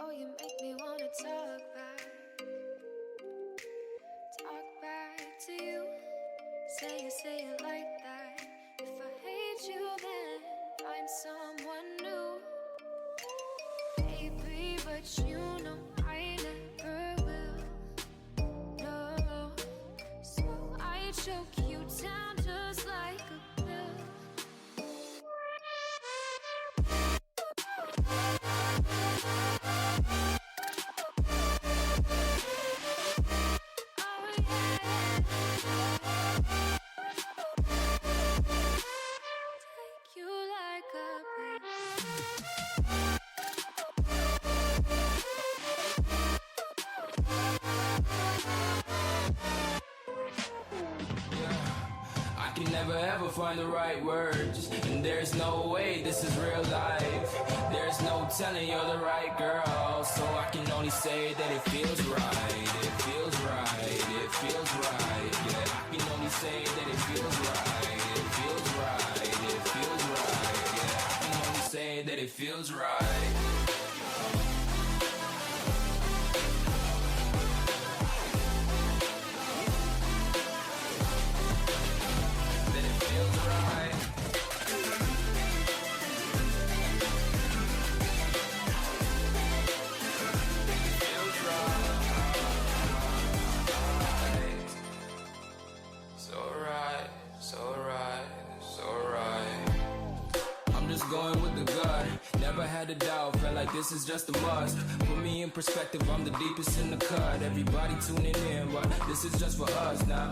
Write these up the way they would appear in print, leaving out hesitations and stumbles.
Oh, you make me wanna talk back to you. Say it like that. If I hate you, then find someone new. Baby, but you know I never will. No, so I choke you down just like a pill. I can never ever find the right words, and there's no way this is real life. There's no telling you're the right girl, so I can only say that it feels right. It feels right, it feels right. Yeah, I can only say that it feels right. It feels right, it feels right. Yeah, I can only say that it feels right. Going with the gut, never had a doubt, felt like this is just a must. Put me in perspective, I'm the deepest in the cut. Everybody tuning in, but this is just for us now.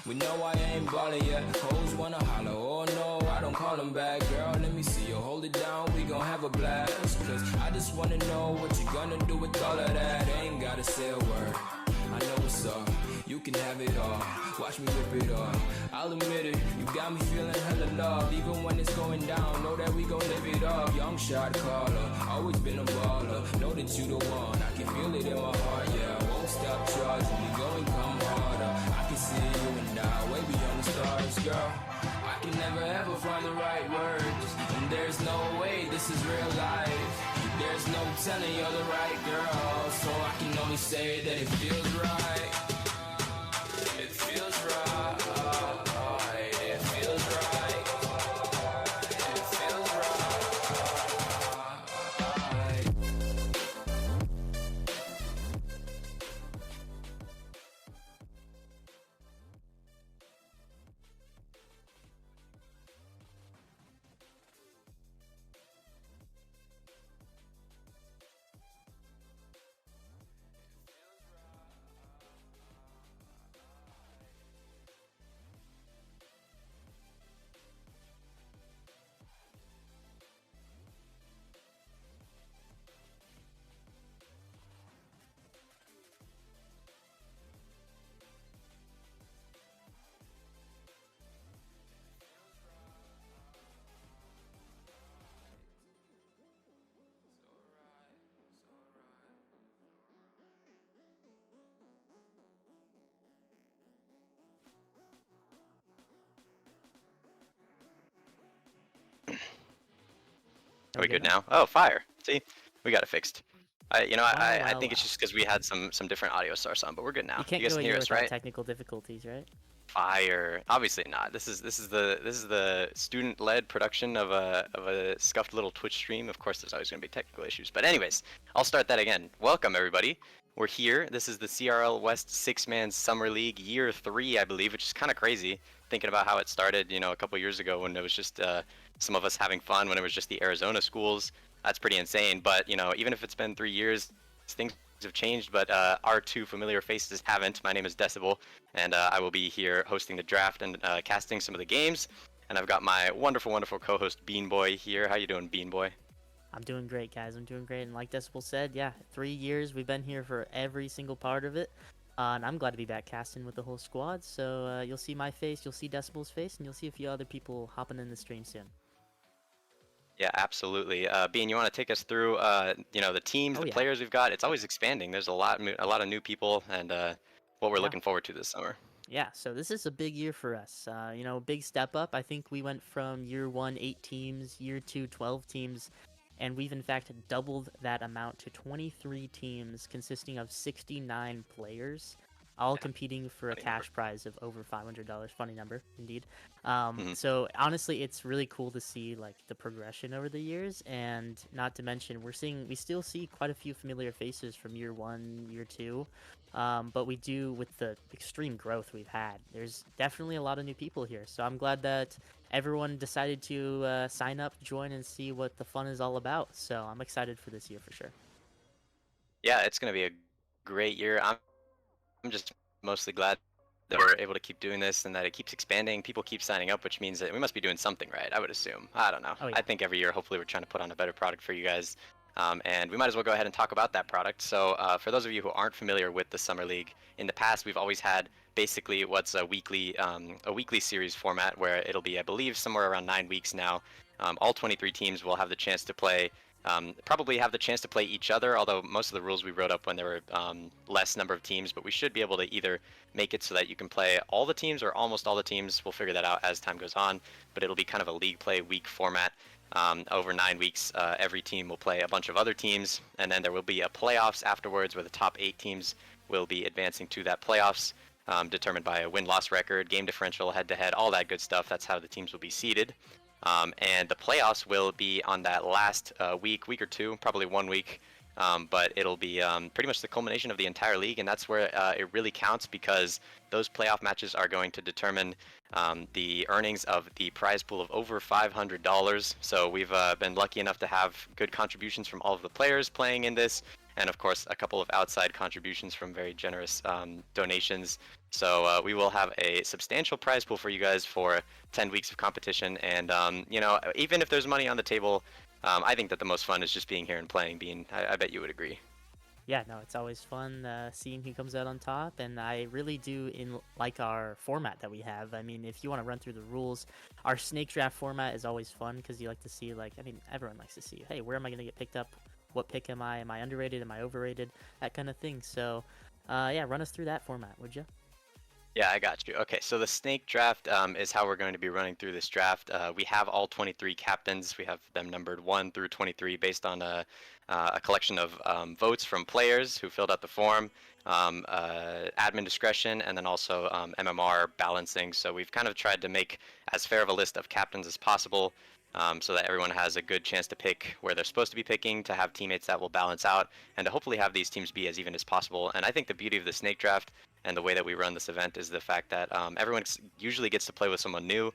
We know I ain't ballin' yet, hoes wanna holler, oh no, I don't call them back. Girl, let me see you, hold it down, we gon' have a blast. Cause I just wanna know what you gonna do with all of that. Ain't gotta say a word, I know what's up. You can have it all, watch me rip it off. I'll admit it, you got me feeling hella love. Even when it's going down, know that we gon' live it up. Young shot caller, always been a baller. Know that you the one, I can feel it in my heart. Yeah, I won't stop charging, we going come harder. I can see you and I, way beyond the stars, girl. I can never ever find the right words, and there's no way this is real life. There's no telling you're the right girl, so I can only say that it feels right. It feels right, it feels right, it feels right. Are we good good now? now? Oh, fire. See, we got it fixed. I Wow, think it's wow. just because we had some different audio source on, but we're good You now. can't You guys go a can year hear us, without right? technical difficulties, right? Fire. Obviously not. This is the student-led production of a scuffed little Twitch stream. Of course, there's always going to be technical issues. But anyways, I'll start that again. Welcome everybody. We're here. This is the CRL West Six-Man Summer League Year 3, I believe, which is kind of crazy thinking about how it started, a couple years ago when it was just some of us having fun when it was just the Arizona schools. That's pretty insane. But even if it's been 3 years, things have changed. But our two familiar faces haven't. My name is Decibel, and I will be here hosting the draft and casting some of the games. And I've got my wonderful, wonderful co-host Bean Boy here. How you doing, Bean Boy? I'm doing great, guys. I'm doing great. And like Decibel said, yeah, 3 years. We've been here for every single part of it. And I'm glad to be back casting with the whole squad. So you'll see my face, you'll see Decibel's face, and you'll see a few other people hopping in the stream soon. Yeah, absolutely. Bean, you want to take us through, the teams, Oh, the yeah. players we've got? It's always expanding. There's a lot of new people, and what we're Yeah. looking forward to this summer. Yeah, so this is a big year for us. Big step up. I think we went from year one, 8 teams, year two, 12 teams, and we've in fact doubled that amount to 23 teams consisting of 69 players, all Yeah, competing for a funny number. cash prize of over $500. Funny number, indeed. Mhm. So honestly, it's really cool to see like the progression over the years, and not to mention we still see quite a few familiar faces from year one, year two. But we do, with the extreme growth we've had, there's definitely a lot of new people here. So I'm glad that everyone decided to sign up, join, and see what the fun is all about. So I'm excited for this year for sure. Yeah, it's gonna be a great year. I'm just mostly glad that we're able to keep doing this and that it keeps expanding. People keep signing up, which means that we must be doing something right, I would assume. I don't know. Oh I yeah. think every year, hopefully, we're trying to put on a better product for you guys. And we might as well go ahead and talk about that product. So, for those of you who aren't familiar with the Summer League, in the past, we've always had basically what's a weekly series format where it'll be, I believe, somewhere around 9 weeks now. All 23 teams will have the chance to play probably have the chance to play each other, although most of the rules we wrote up when there were less number of teams, but we should be able to either make it so that you can play all the teams or almost all the teams. We'll figure that out as time goes on, but it'll be kind of a league play week format. Over 9 weeks, every team will play a bunch of other teams, and then there will be a playoffs afterwards where the top 8 teams will be advancing to that playoffs, determined by a win-loss record, game differential, head-to-head, all that good stuff. That's how the teams will be seeded. And the playoffs will be on that last week or two, probably 1 week. But it'll be pretty much the culmination of the entire league, and that's where it really counts because those playoff matches are going to determine the earnings of the prize pool of over $500. So we've been lucky enough to have good contributions from all of the players playing in this, and of course a couple of outside contributions from very generous donations. So we will have a substantial prize pool for you guys for 10 weeks of competition, and even if there's money on the table, I think that the most fun is just being here and playing. Bean, I bet you would agree. Yeah, no, it's always fun seeing who comes out on top, and I really do like our format that we have. I mean, if you want to run through the rules, our snake draft format is always fun because you like to see, everyone likes to see, hey, where am I going to get picked up? What pick am I? Am I underrated? Am I overrated? That kind of thing. So, yeah, run us through that format, would you? Yeah, I got you. Okay, so the snake draft is how we're going to be running through this draft. We have all 23 captains. We have them numbered 1 through 23 based on a collection of votes from players who filled out the form, admin discretion, and then also MMR balancing. So we've kind of tried to make as fair of a list of captains as possible, so that everyone has a good chance to pick where they're supposed to be picking, to have teammates that will balance out, and to hopefully have these teams be as even as possible. And I think the beauty of the snake draft and the way that we run this event is the fact that everyone usually gets to play with someone new,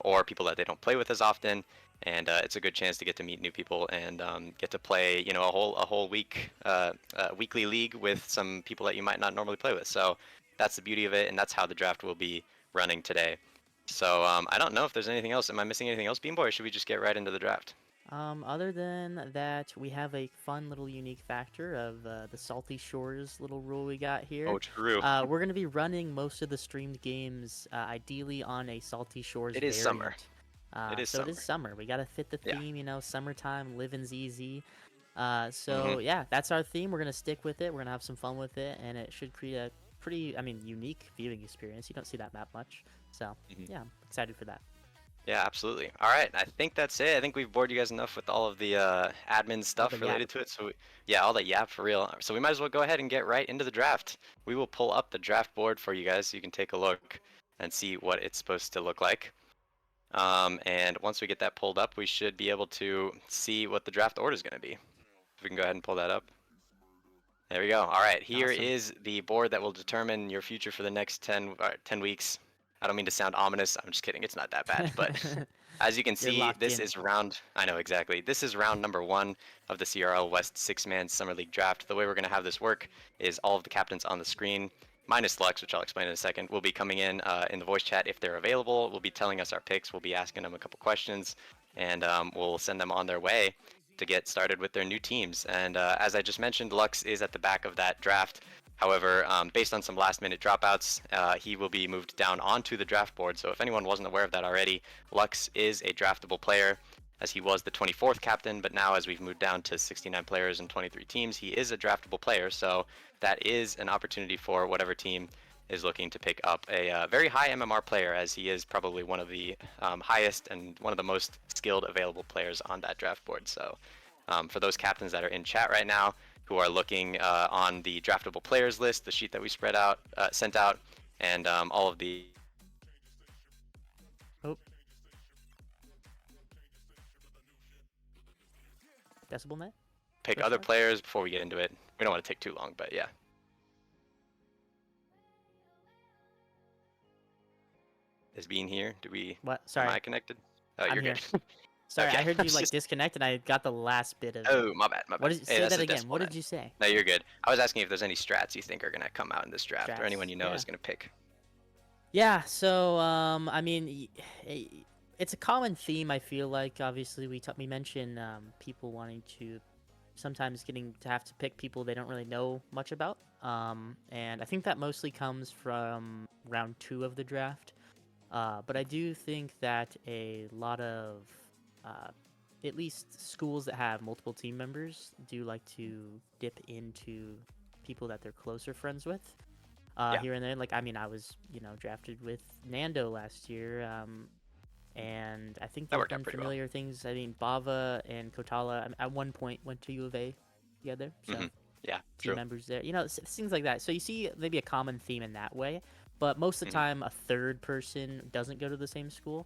or people that they don't play with as often, and it's a good chance to get to meet new people and get to play, a whole weekly league with some people that you might not normally play with. So that's the beauty of it, and that's how the draft will be running today. So I don't know if there's anything else. Am I missing anything else, Beanboy, or should we just get right into the draft? Other than that, we have a fun little unique factor of the Salty Shores little rule we got here. Oh, true. We're going to be running most of the streamed games ideally on a Salty Shores It is summer. variant. It is So it is summer. summer. We got to fit the Yeah. theme, summertime, living's easy. Hmm. So yeah, that's our theme. We're going to stick with it. We're going to have some fun with it, and it should create a pretty, unique viewing experience. You don't see that map much. So Hmm. yeah, I'm excited for that. Yeah, absolutely. All right, I think that's it. I think we've bored you guys enough with all of the admin All the stuff yap. related to it. So, yeah, all that yap for real. So we might as well go ahead and get right into the draft. We will pull up the draft board for you guys so you can take a look and see what it's supposed to look like. And once we get that pulled up, we should be able to see what the draft order is going to be. If we can go ahead and pull that up. There we go. All right, here Awesome. is the board that will determine your future for the next 10 weeks. I don't mean to sound ominous. I'm just kidding. It's not that bad. But as you can You're see, locked this in. is round, I know exactly. This is round number 1 of the CRL West 6-man Summer League draft. The way we're going to have this work is all of the captains on the screen, minus Lux, which I'll explain in a second, will be coming in the voice chat if they're available. We'll be telling us our picks. We'll be asking them a couple questions, and we'll send them on their way to get started with their new teams. And as I just mentioned, Lux is at the back of that draft. However, based on some last-minute dropouts, he will be moved down onto the draft board. So if anyone wasn't aware of that already, Lux is a draftable player, as he was the 24th captain. But now, as we've moved down to 69 players and 23 teams, he is a draftable player. So that is an opportunity for whatever team is looking to pick up a very high MMR player, as he is probably one of the highest and one of the most skilled available players on that draft board. So for those captains that are in chat right now who are looking on the draftable players list, the sheet that we sent out, and all of the Oh, decibel net. pick First other try. players before we get into it. We don't want to take too long, but yeah. Is Bean here? What? Am Sorry, I connected? Oh, I'm you're good. here. Sorry, I Okay. heard you like disconnect, and I got the last bit of it. Oh, my bad, my What bad. did you Hey, say that's that a again? decimal What did net. you say? No, you're good. I was asking if there's any strats you think are gonna come out in this draft, or anyone Strats. you know Yeah. is gonna pick. Yeah. So, I mean, it's a common theme. I feel like obviously we mentioned people wanting to sometimes getting to have to pick people they don't really know much about. And I think that mostly comes from round 2 of the draft. But I do think that a lot of, uh, at least schools that have multiple team members, do like to dip into people that they're closer friends with. Yeah, Here and there, like I mean, I was drafted with Nando last year, and I think that they've worked out done pretty well. familiar things. I mean, Bava and Kotala at one point went to U of A together, Hmm. so Yeah, team true. members there. Things like that. So you see maybe a common theme in that way, but most of the Hmm. time a third person doesn't go to the same school.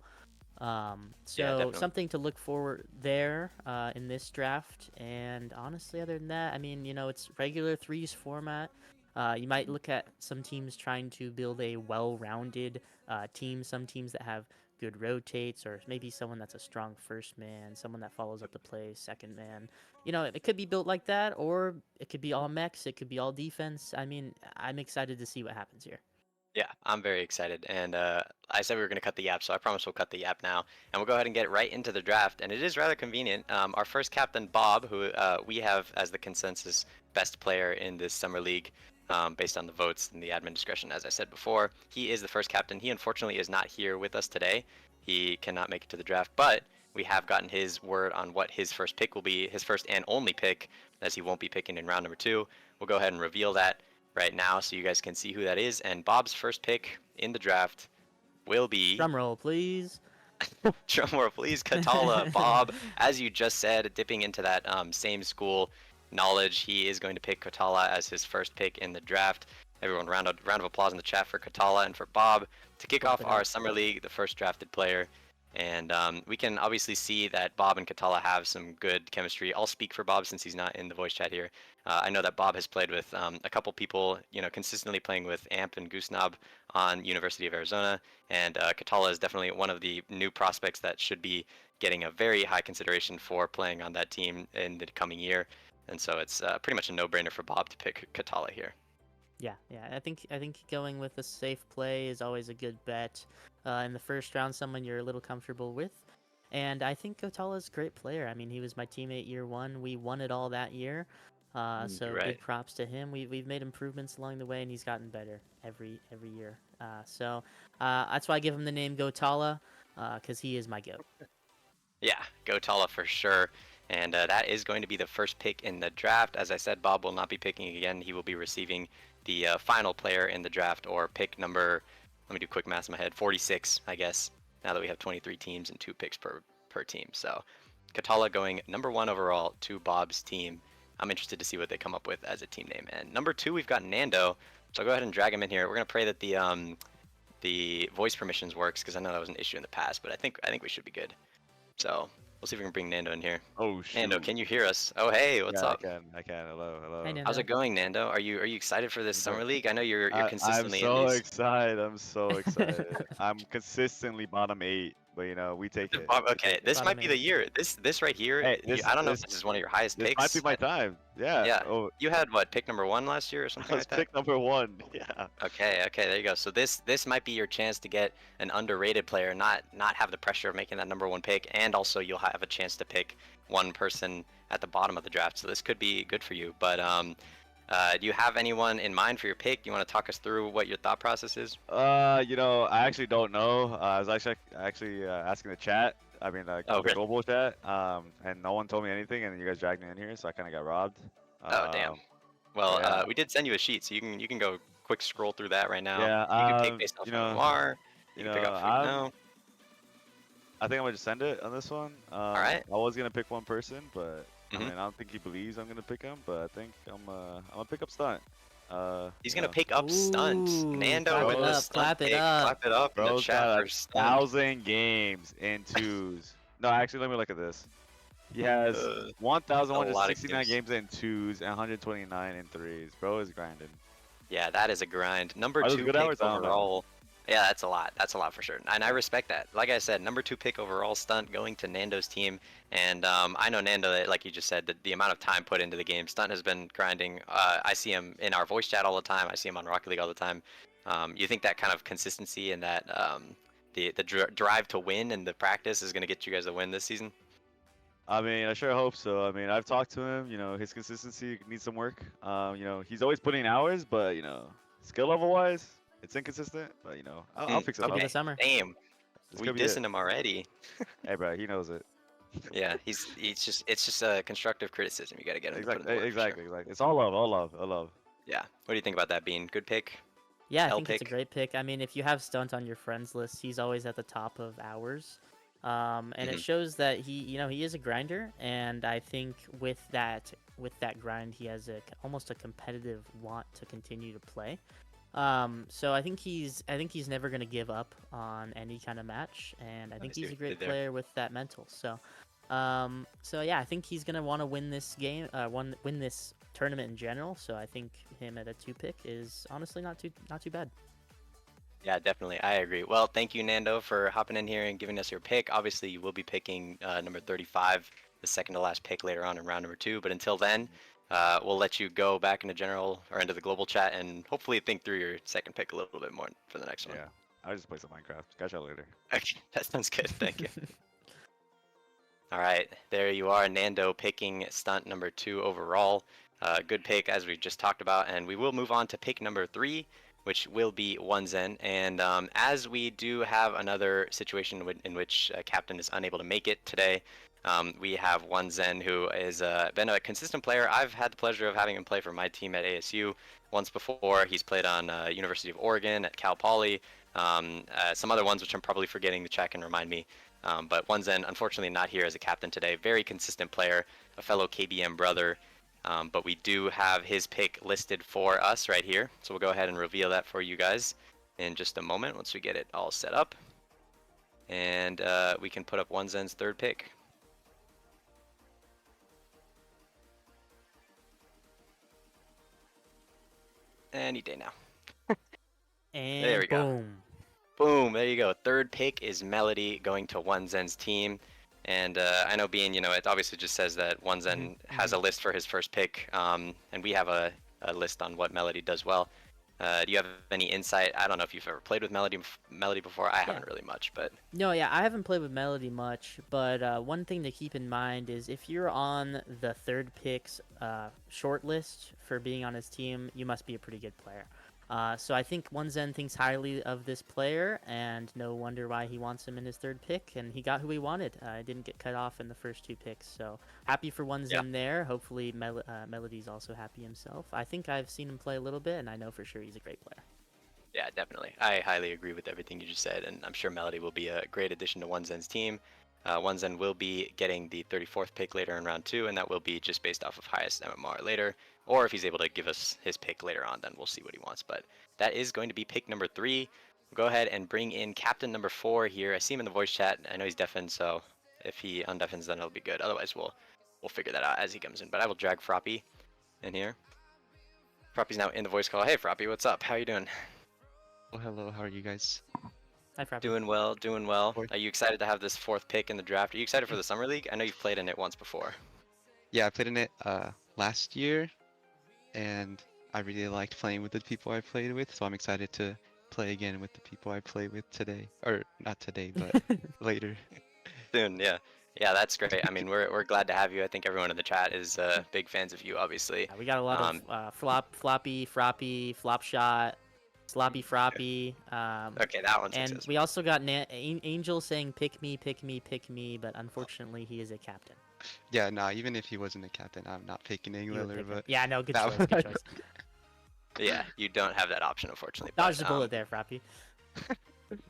Yeah, So definitely. something to look for there in this draft. And honestly, other than that, I mean, it's regular threes format. You might look at some teams trying to build a well-rounded team. Some teams that have good rotates, or maybe someone that's a strong first man, someone that follows up the play, second man. It could be built like that, or it could be all mechs. It could be all defense. I mean, I'm excited to see what happens here. Yeah, I'm very excited. And I said we were going to cut the yap, so I promise we'll cut the yap now. And we'll go ahead and get right into the draft. And it is rather convenient. Our first captain, Bob, who we have as the consensus best player in this summer league, based on the votes and the admin discretion, as I said before. He is the first captain. He unfortunately is not here with us today. He cannot make it to the draft, but we have gotten his word on what his first pick will be, his first and only pick, as he won't be picking in round number 2. We'll go ahead and reveal that right now so you guys can see who that is. And Bob's first pick in the draft will be, Drum roll, please. drumroll please, Katala. Bob, as you just said, dipping into that same school knowledge, he is going to pick Katala as his first pick in the draft. Everyone, round of applause in the chat for Katala and for Bob to kick Clap off it our up. summer league, the first drafted player. And we can obviously see that Bob and Katala have some good chemistry. I'll speak for Bob since he's not in the voice chat here. I know that Bob has played with a couple people, consistently playing with Amp and Goosenob on University of Arizona, and Katala is definitely one of the new prospects that should be getting a very high consideration for playing on that team in the coming year. And so it's pretty much a no-brainer for Bob to pick Katala here. Yeah, yeah. I think going with a safe play is always a good bet. In the first round, someone you're a little comfortable with, and I think Kotala's a great player. I mean, he was my teammate year one. We won it all that year. You're So right. big props to him. We've made improvements along the way, and he's gotten better every year. That's why I give him the name Gotala, because he is my goat. Yeah, go Tala for sure. And that is going to be the first pick in the draft. As I said, Bob will not be picking again. He will be receiving the final player in the draft, or pick number, let me do quick math in my head, 46, I guess. now that we have 23 teams and 2 picks per team. So Katala going number 1 overall to Bob's team. I'm interested to see what they come up with as a team name. And number 2, we've got Nando. So I'll go ahead and drag him in here. We're gonna pray that the voice permissions works, because I know that was an issue in the past, but I think we should be good. So we'll see if we can bring Nando in here. Oh shoot. Nando, can you hear us? Oh hey, what's Yeah, up? I can. Hello, hello. Hey, Nando. How's it going, Nando? Are you excited for this I'm summer good. league? I know you're I'm consistently in so these. excited. I'm so excited. I'm consistently bottom 8, but you know, we take it. Okay, this might Bottom be the eight. year. This right here. Hey, I don't know if this is one of your highest this might be picks. my time. Yeah. Yeah. Oh, You had what, pick number 1 last year or I something was like that? pick number 1. Yeah. Okay, there you go. So this might be your chance to get an underrated player, not have the pressure of making that number 1 pick, and also you'll have a chance to pick one person at the bottom of the draft. So this could be good for you. But do you have anyone in mind for your pick? Do you want to talk us through what your thought process is? You know, I actually don't know. I was actually asking the chat. I mean, like Oh, the really? global chat. And no one told me anything, and you guys dragged me in here, so I kind of got robbed. Oh, damn. Well, yeah. we did send you a sheet, so you can go quick scroll through that right now. Yeah. You can pick based off You who know, you are. You you can pick know, off who you know. I think I'm gonna just send it on this one. right. I was gonna pick one person, but I Mhm. mean, I don't think he believes I'm gonna pick him. But I think I'm gonna pick up Stunt. He's You gonna know, pick up Stunt. Ooh, Nando clap with it the up, Stunt clap it pick. up. Clap it up in the bro's chat got for a Stunt. 1,000 games in twos. No, actually, let me look at this. He has A lot of 1,169 games. games in twos and 129 in threes. Bro is grinding. Yeah, that is a grind. Number Are those 2 good pick hours? I don't know. overall. Yeah, that's a lot. That's a lot for sure. And I respect that. Like I said, number 2 pick overall, Stunt going to Nando's team. And I know Nando, like you just said, the amount of time put into the game. Stunt has been grinding. I see him in our voice chat all the time. I see him on Rocket League all the time. You think that kind of consistency and that the drive to win and the practice is going to get you guys a win this season? I mean, I sure hope so. I mean, I've talked to him. You know, his consistency needs some work. You know, he's always putting in hours, but you know, skill level wise, it's inconsistent. But you know, I'll fix it Could up. be the summer. Damn. This We could be it. dissing him already. Hey, bro, he knows it. Yeah, it's just a constructive criticism. You got to get him to put in the work for sure. Exactly. It's all love, all love, all love. Yeah. What do you think about that, Bean? Good pick? Yeah, I L think it's a pick? great pick. I mean, if you have Stunt on your friends list, he's always at the top of ours. And it Mhm. shows that he is a grinder, and I think with that grind, he has almost a competitive want to continue to play. So I think he's never gonna give up on any kind of match, and I think see he's what a you great did there. player with that mental. So yeah, I think he's gonna want to win this game, win this tournament in general. So I think him at a 2 pick is honestly not too bad. Yeah, definitely. I agree. Well, thank you, Nando, for hopping in here and giving us your pick. Obviously, you will be picking number 35, the second to last pick later on in round number 2. But until then, we'll let you go back into general or into the global chat and hopefully think through your second pick a little bit more for the next one. Yeah, I'll just play some Minecraft. Catch y'all later. Okay, that sounds good. Thank you. All right, there you are, Nando picking Stunt number 2 overall. Good pick, as we just talked about, and we will move on to pick number 3, which will be Zen. And as we do have another situation in which Captain is unable to make it today, we have Zen, who has been a consistent player. I've had the pleasure of having him play for my team at ASU once before. He's played on University of Oregon, at Cal Poly, some other ones which I'm probably forgetting to check and remind me. But Zen, unfortunately, not here as a captain today. Very consistent player, a fellow KBM brother. But we do have his pick listed for us right here. So we'll go ahead and reveal that for you guys in just a moment once we get it all set up. And we can put up Zen's third pick. Any day now. And There we go. boom. Boom, there you go. Third pick is Melody going to Zen's team. And I know Bean, it obviously just says that Zen has a list for his first pick, and we have a list on what Melody does well. Do you have any insight? I don't know if you've ever played with Melody before. I haven't really much, but... No, yeah, I haven't played with Melody much, but one thing to keep in mind is if you're on the third pick's short list for being on his team, you must be a pretty good player. So I think Zen thinks highly of this player, and no wonder why he wants him in his third pick, and he got who he wanted. Didn't get cut off in the first 2 picks, so happy for Zen there. Hopefully Melody's also happy himself. I think I've seen him play a little bit, and I know for sure he's a great player. Yeah, definitely. I highly agree with everything you just said, and I'm sure Melody will be a great addition to One Zen's team. One Zen will be getting the 34th pick later in round 2, and that will be just based off of highest MMR later. Or if he's able to give us his pick later on, then we'll see what he wants. But that is going to be pick number 3. We'll go ahead and bring in captain number 4 here. I see him in the voice chat. I know he's deafened, so if he undeafens, then it'll be good. Otherwise, we'll figure that out as he comes in. But I will drag Froppy in here. Froppy's now in the voice call. Hey, Froppy, what's up? How you doing? Oh, hello. How are you guys? Hi, Frappy. Doing well, doing well. Fourth. Are you excited to have this 4th pick in the draft? Are you excited for the Summer League? I know you've played in it once before. Yeah, I played in it last year, and I really liked playing with the people I played with, so I'm excited to play again with the people I play with today. Or not today, but later. Soon, yeah. Yeah, that's great. I mean, we're glad to have you. I think everyone in the chat is big fans of you, obviously. We got a lot of floppy, froppy, flop shot, sloppy froppy. Okay, that one's And successful. we also got Angel saying pick me, pick me, pick me, but unfortunately he is a captain. Yeah, nah, even if he wasn't a captain, I'm not picking You would Engliller, pick him. but Yeah, no, good that choice, good one- choice. Yeah, you don't have that option, unfortunately. Dodge But, the bullet there, Frappy.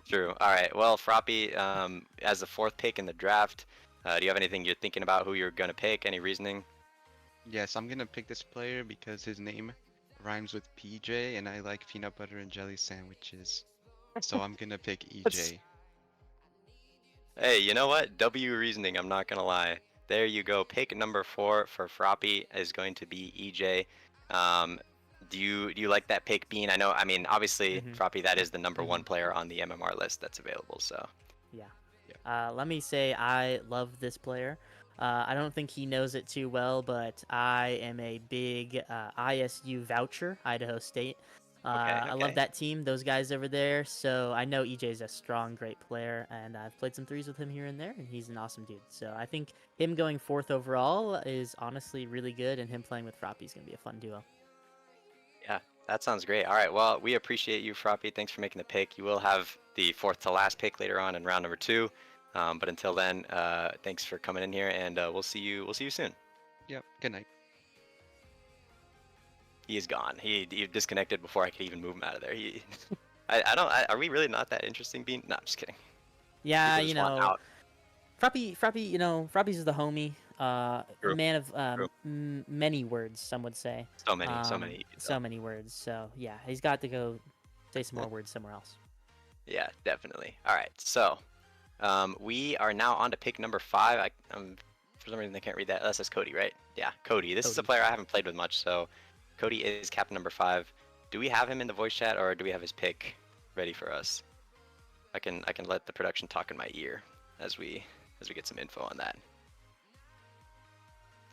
true. All right. Well, Froppy, as the 4th pick in the draft, do you have anything you're thinking about who you're gonna pick? Any reasoning? Yes, I'm gonna pick this player because his name rhymes with PJ, and I like peanut butter and jelly sandwiches. So I'm gonna pick EJ. Hey, you know what? W reasoning, I'm not gonna lie. There you go. Pick number 4 for Froppy is going to be EJ. Do you like that pick, Bean? I mean, obviously, Mhm. Froppy, that is the number 1 Mhm. player on the MMR list that's available, so. Yeah. Let me say I love this player. I don't think he knows it too well, but I am a big ISU voucher, Idaho State. Okay, I love okay. that team, those guys over there. So I know EJ is a strong, great player, and I've played some threes with him here and there, and he's an awesome dude. So I think him going 4th overall is honestly really good, and him playing with Froppy is going to be a fun duo. Yeah, that sounds great. All right, well, we appreciate you, Froppy. Thanks for making the pick. You will have the 4th to last pick later on in round number 2. But until then, thanks for coming in here, and we'll see you. We'll see you soon. Yep, good night. He is gone. He disconnected before I could even move him out of there. I don't. Are we really not that interesting, Bean? No, I'm just kidding. Yeah, People just want out. Frappy, Frappy's the homie. A True. man of True. many words, some would say. So many. So many words. So yeah, he's got to go say some more words somewhere else. Yeah, definitely. All right, so we are now on to pick number 5. For some reason I can't read that. That's Cody, right? Yeah, Cody. This is a Cody. player I haven't played with much, so Cody is captain number 5. Do we have him in the voice chat, or do we have his pick ready for us? I can let the production talk in my ear as we get some info on that.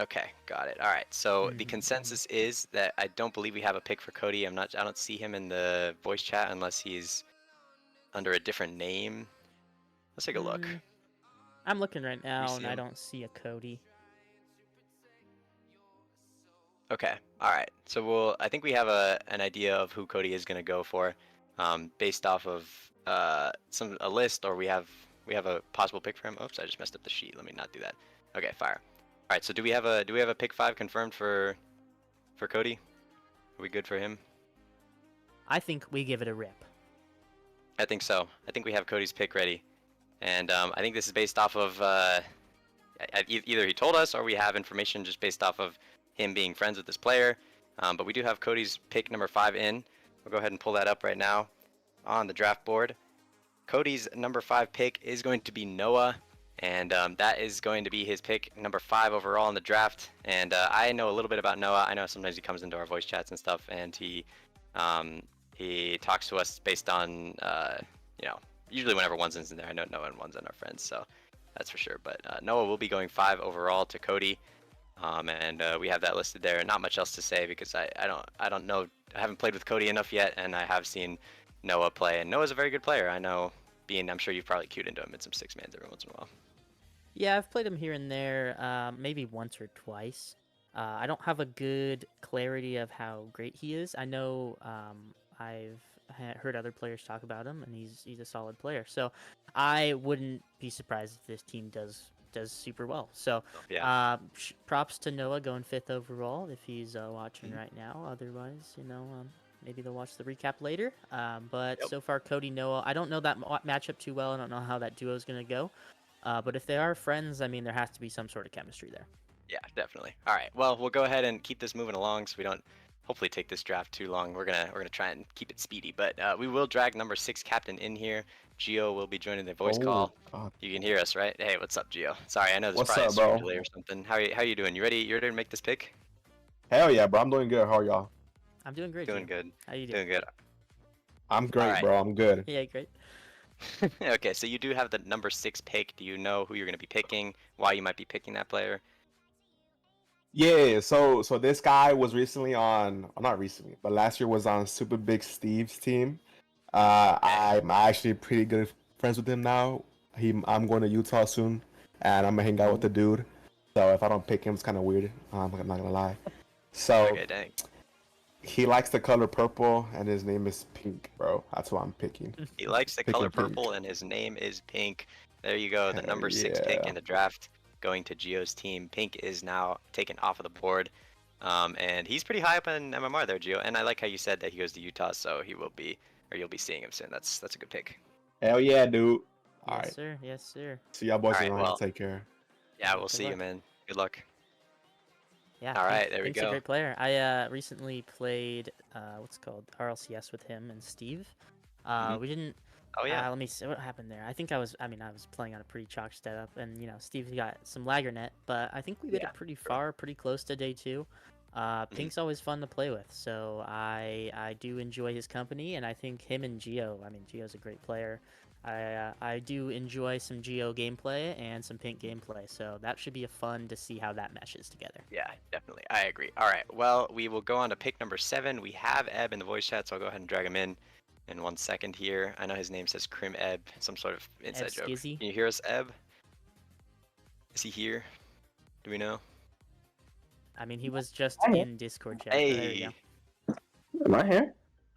Okay, got it. All right. So the consensus is that I don't believe we have a pick for Cody. I don't see him in the voice chat unless he's under a different name. Let's take a look. I'm looking right now, see and I him? don't see a Cody. Okay. All right. So I think we have an idea of who Cody is going to go for, based off of a list, or we have a possible pick for him. Oops, I just messed up the sheet. Let me not do that. Okay, fire. All right. So do we have a pick 5 confirmed for Cody? Are we good for him? I think we give it a rip. I think so. I think we have Cody's pick ready, and I think this is based off of either he told us, or we have information just based off of him being friends with this player. But we do have Cody's pick number 5 in. We'll go ahead and pull that up right now on the draft board. Cody's number 5 pick is going to be Noah, and that is going to be his pick number 5 overall in the draft. And I know a little bit about Noah. I know sometimes he comes into our voice chats and stuff, and he talks to us based on usually whenever One's in there. I know Noah and One's are friends, so that's for sure. But Noah will be going 5 overall to Cody. And we have that listed there. Not much else to say because I don't know. I haven't played with Cody enough yet, and I have seen Noah play, and Noah's a very good player. I know, I'm sure you've probably queued into him in some 6-mans every once in a while. Yeah, I've played him here and there, maybe once or twice. I don't have a good clarity of how great he is. I know I've heard other players talk about him, and he's a solid player. So I wouldn't be surprised if this team does super well. So Yeah. props to Noah going 5th overall if he's watching right now. Otherwise, maybe they'll watch the recap later. But Yep. so far, Cody Noah, I don't know that matchup too well. I don't know how that duo is going to go. But if they are friends, I mean, there has to be some sort of chemistry there. Yeah, definitely. All right. Well, we'll go ahead and keep this moving along so we don't hopefully take this draft too long. We're gonna try and keep it speedy, but we will drag number 6 captain in here. Gio will be joining the voice Oh, call. God. You can hear us, right? Hey, what's up, Gio? Sorry, I know there's What's probably a up, stream bro? delay or something. How you doing? You ready? You ready to make this pick? Hell yeah, bro. I'm doing good. How are y'all? I'm doing great. Doing Gio. good. How you doing? Doing good. I'm All great, right. bro. I'm good. Yeah, great. Okay, so you do have the number 6 pick. Do you know who you're gonna be picking? Why you might be picking that player? Yeah, so this guy was recently on, well, not recently, but last year was on Super Big Steve's team. I'm actually pretty good friends with him now. I'm going to Utah soon, and I'm gonna hang out with the dude. So if I don't pick him, it's kind of weird. I'm not gonna lie. So Okay, dang. he likes the color purple, and his name is Pink, bro. That's who I'm picking. He likes the color Picking Pink. purple, and his name is Pink. There you go, the Hell number 6 pick yeah. in the draft going to Gio's team. Pink is now taken off of the board, and he's pretty high up in MMR there, Gio. And I like how you said that he goes to Utah, so he will be, or you'll be seeing him soon. That's a good pick. Hell yeah, dude. All Yes, right. sir. Yes, sir. See y'all boys All right, around. well, Take care. yeah, we'll Good see you, luck. man. Good luck. Yeah. All right, there we Pink's a go. great player. I recently played what's it called RLCS with him and Steve. Mhm. We didn't. Oh yeah. Let me see what happened there. I think I was playing on a pretty chalk setup, and Steve got some lagger net, but I think we made Yeah, it pretty far, pretty close to day 2. Pink's always fun to play with, so I do enjoy his company, and I think him and Gio. I mean, Gio's a great player. I do enjoy some Geo gameplay and some Pink gameplay, so that should be a fun to see how that meshes together. Yeah, definitely. I agree. All right. Well, we will go on to pick number 7. We have Ebb in the voice chat, so I'll go ahead and drag him in 1 second here. I know his name says Crim Ebb, some sort of inside joke. Skizzy? Can you hear us, Ebb? Is he here? Do we know? I mean, he was just Hi. in Discord chat. But there you Hey. go. Am I here?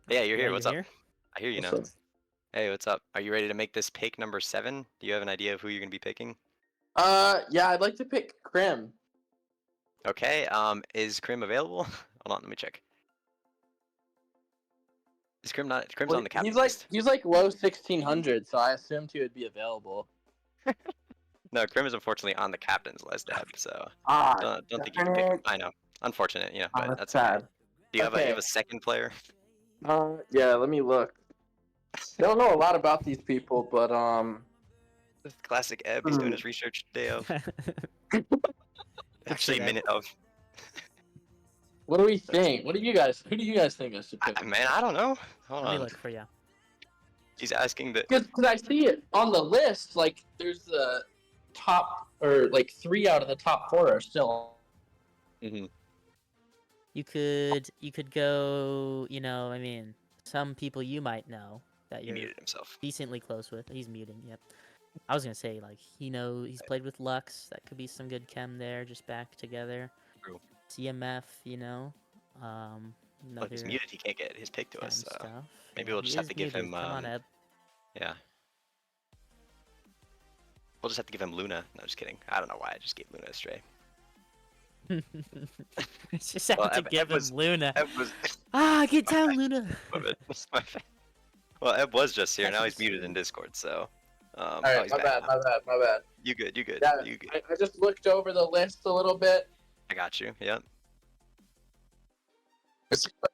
Yeah, you're Yeah, here. What's you're up? here? I hear you now. What's up? Hey, what's up? Are you ready to make this pick number 7? Do you have an idea of who you're going to be picking? Yeah, I'd like to pick Krim. Okay, is Crim available? Hold on, let me check. Is Crim's on the captain list? He's like low 1600, so I assumed he would be available. No, Crim is unfortunately on the captain's list, Ebb, so Ah, don't think you can pick him. I know. Unfortunate, but that's that's okay. sad. Do you have Okay. a second player? Yeah, let me look. I don't know a lot about these people, but Classic Ebb, he's doing his research day of. Actually, Ebb. minute of. what do we think? Who do you guys think I should pick? Man, I don't know. Hold Let me on. look for you. He's asking the. Because I see it on the list, like there's the top, or like 3 out of the top 4 are still. Mhm. You could go. I mean, some people you might know that He you're muted himself. decently close with. He's muting. Yep. I was gonna say like he's played with Lux. That could be some good chem there, just back together. True. TMF, Well, if he's another muted, he can't get his pick to chem us. So stuff. maybe Yeah, we'll he just have is to give muted. him. Come on, Eb. Yeah. We'll just have to give him Luna. No, just kidding. I don't know why I just gave Luna a stray. Just have Well, to Eb give him was- Luna. Eb was. Get down, Luna. My bad. My bad. Well, Eb was just here. Now he's Actually, muted in Discord. So. All Oh, right, he's my back bad, now. my bad. You good? You good? Yeah, You good? I just looked over the list a little bit. I got you. Yep.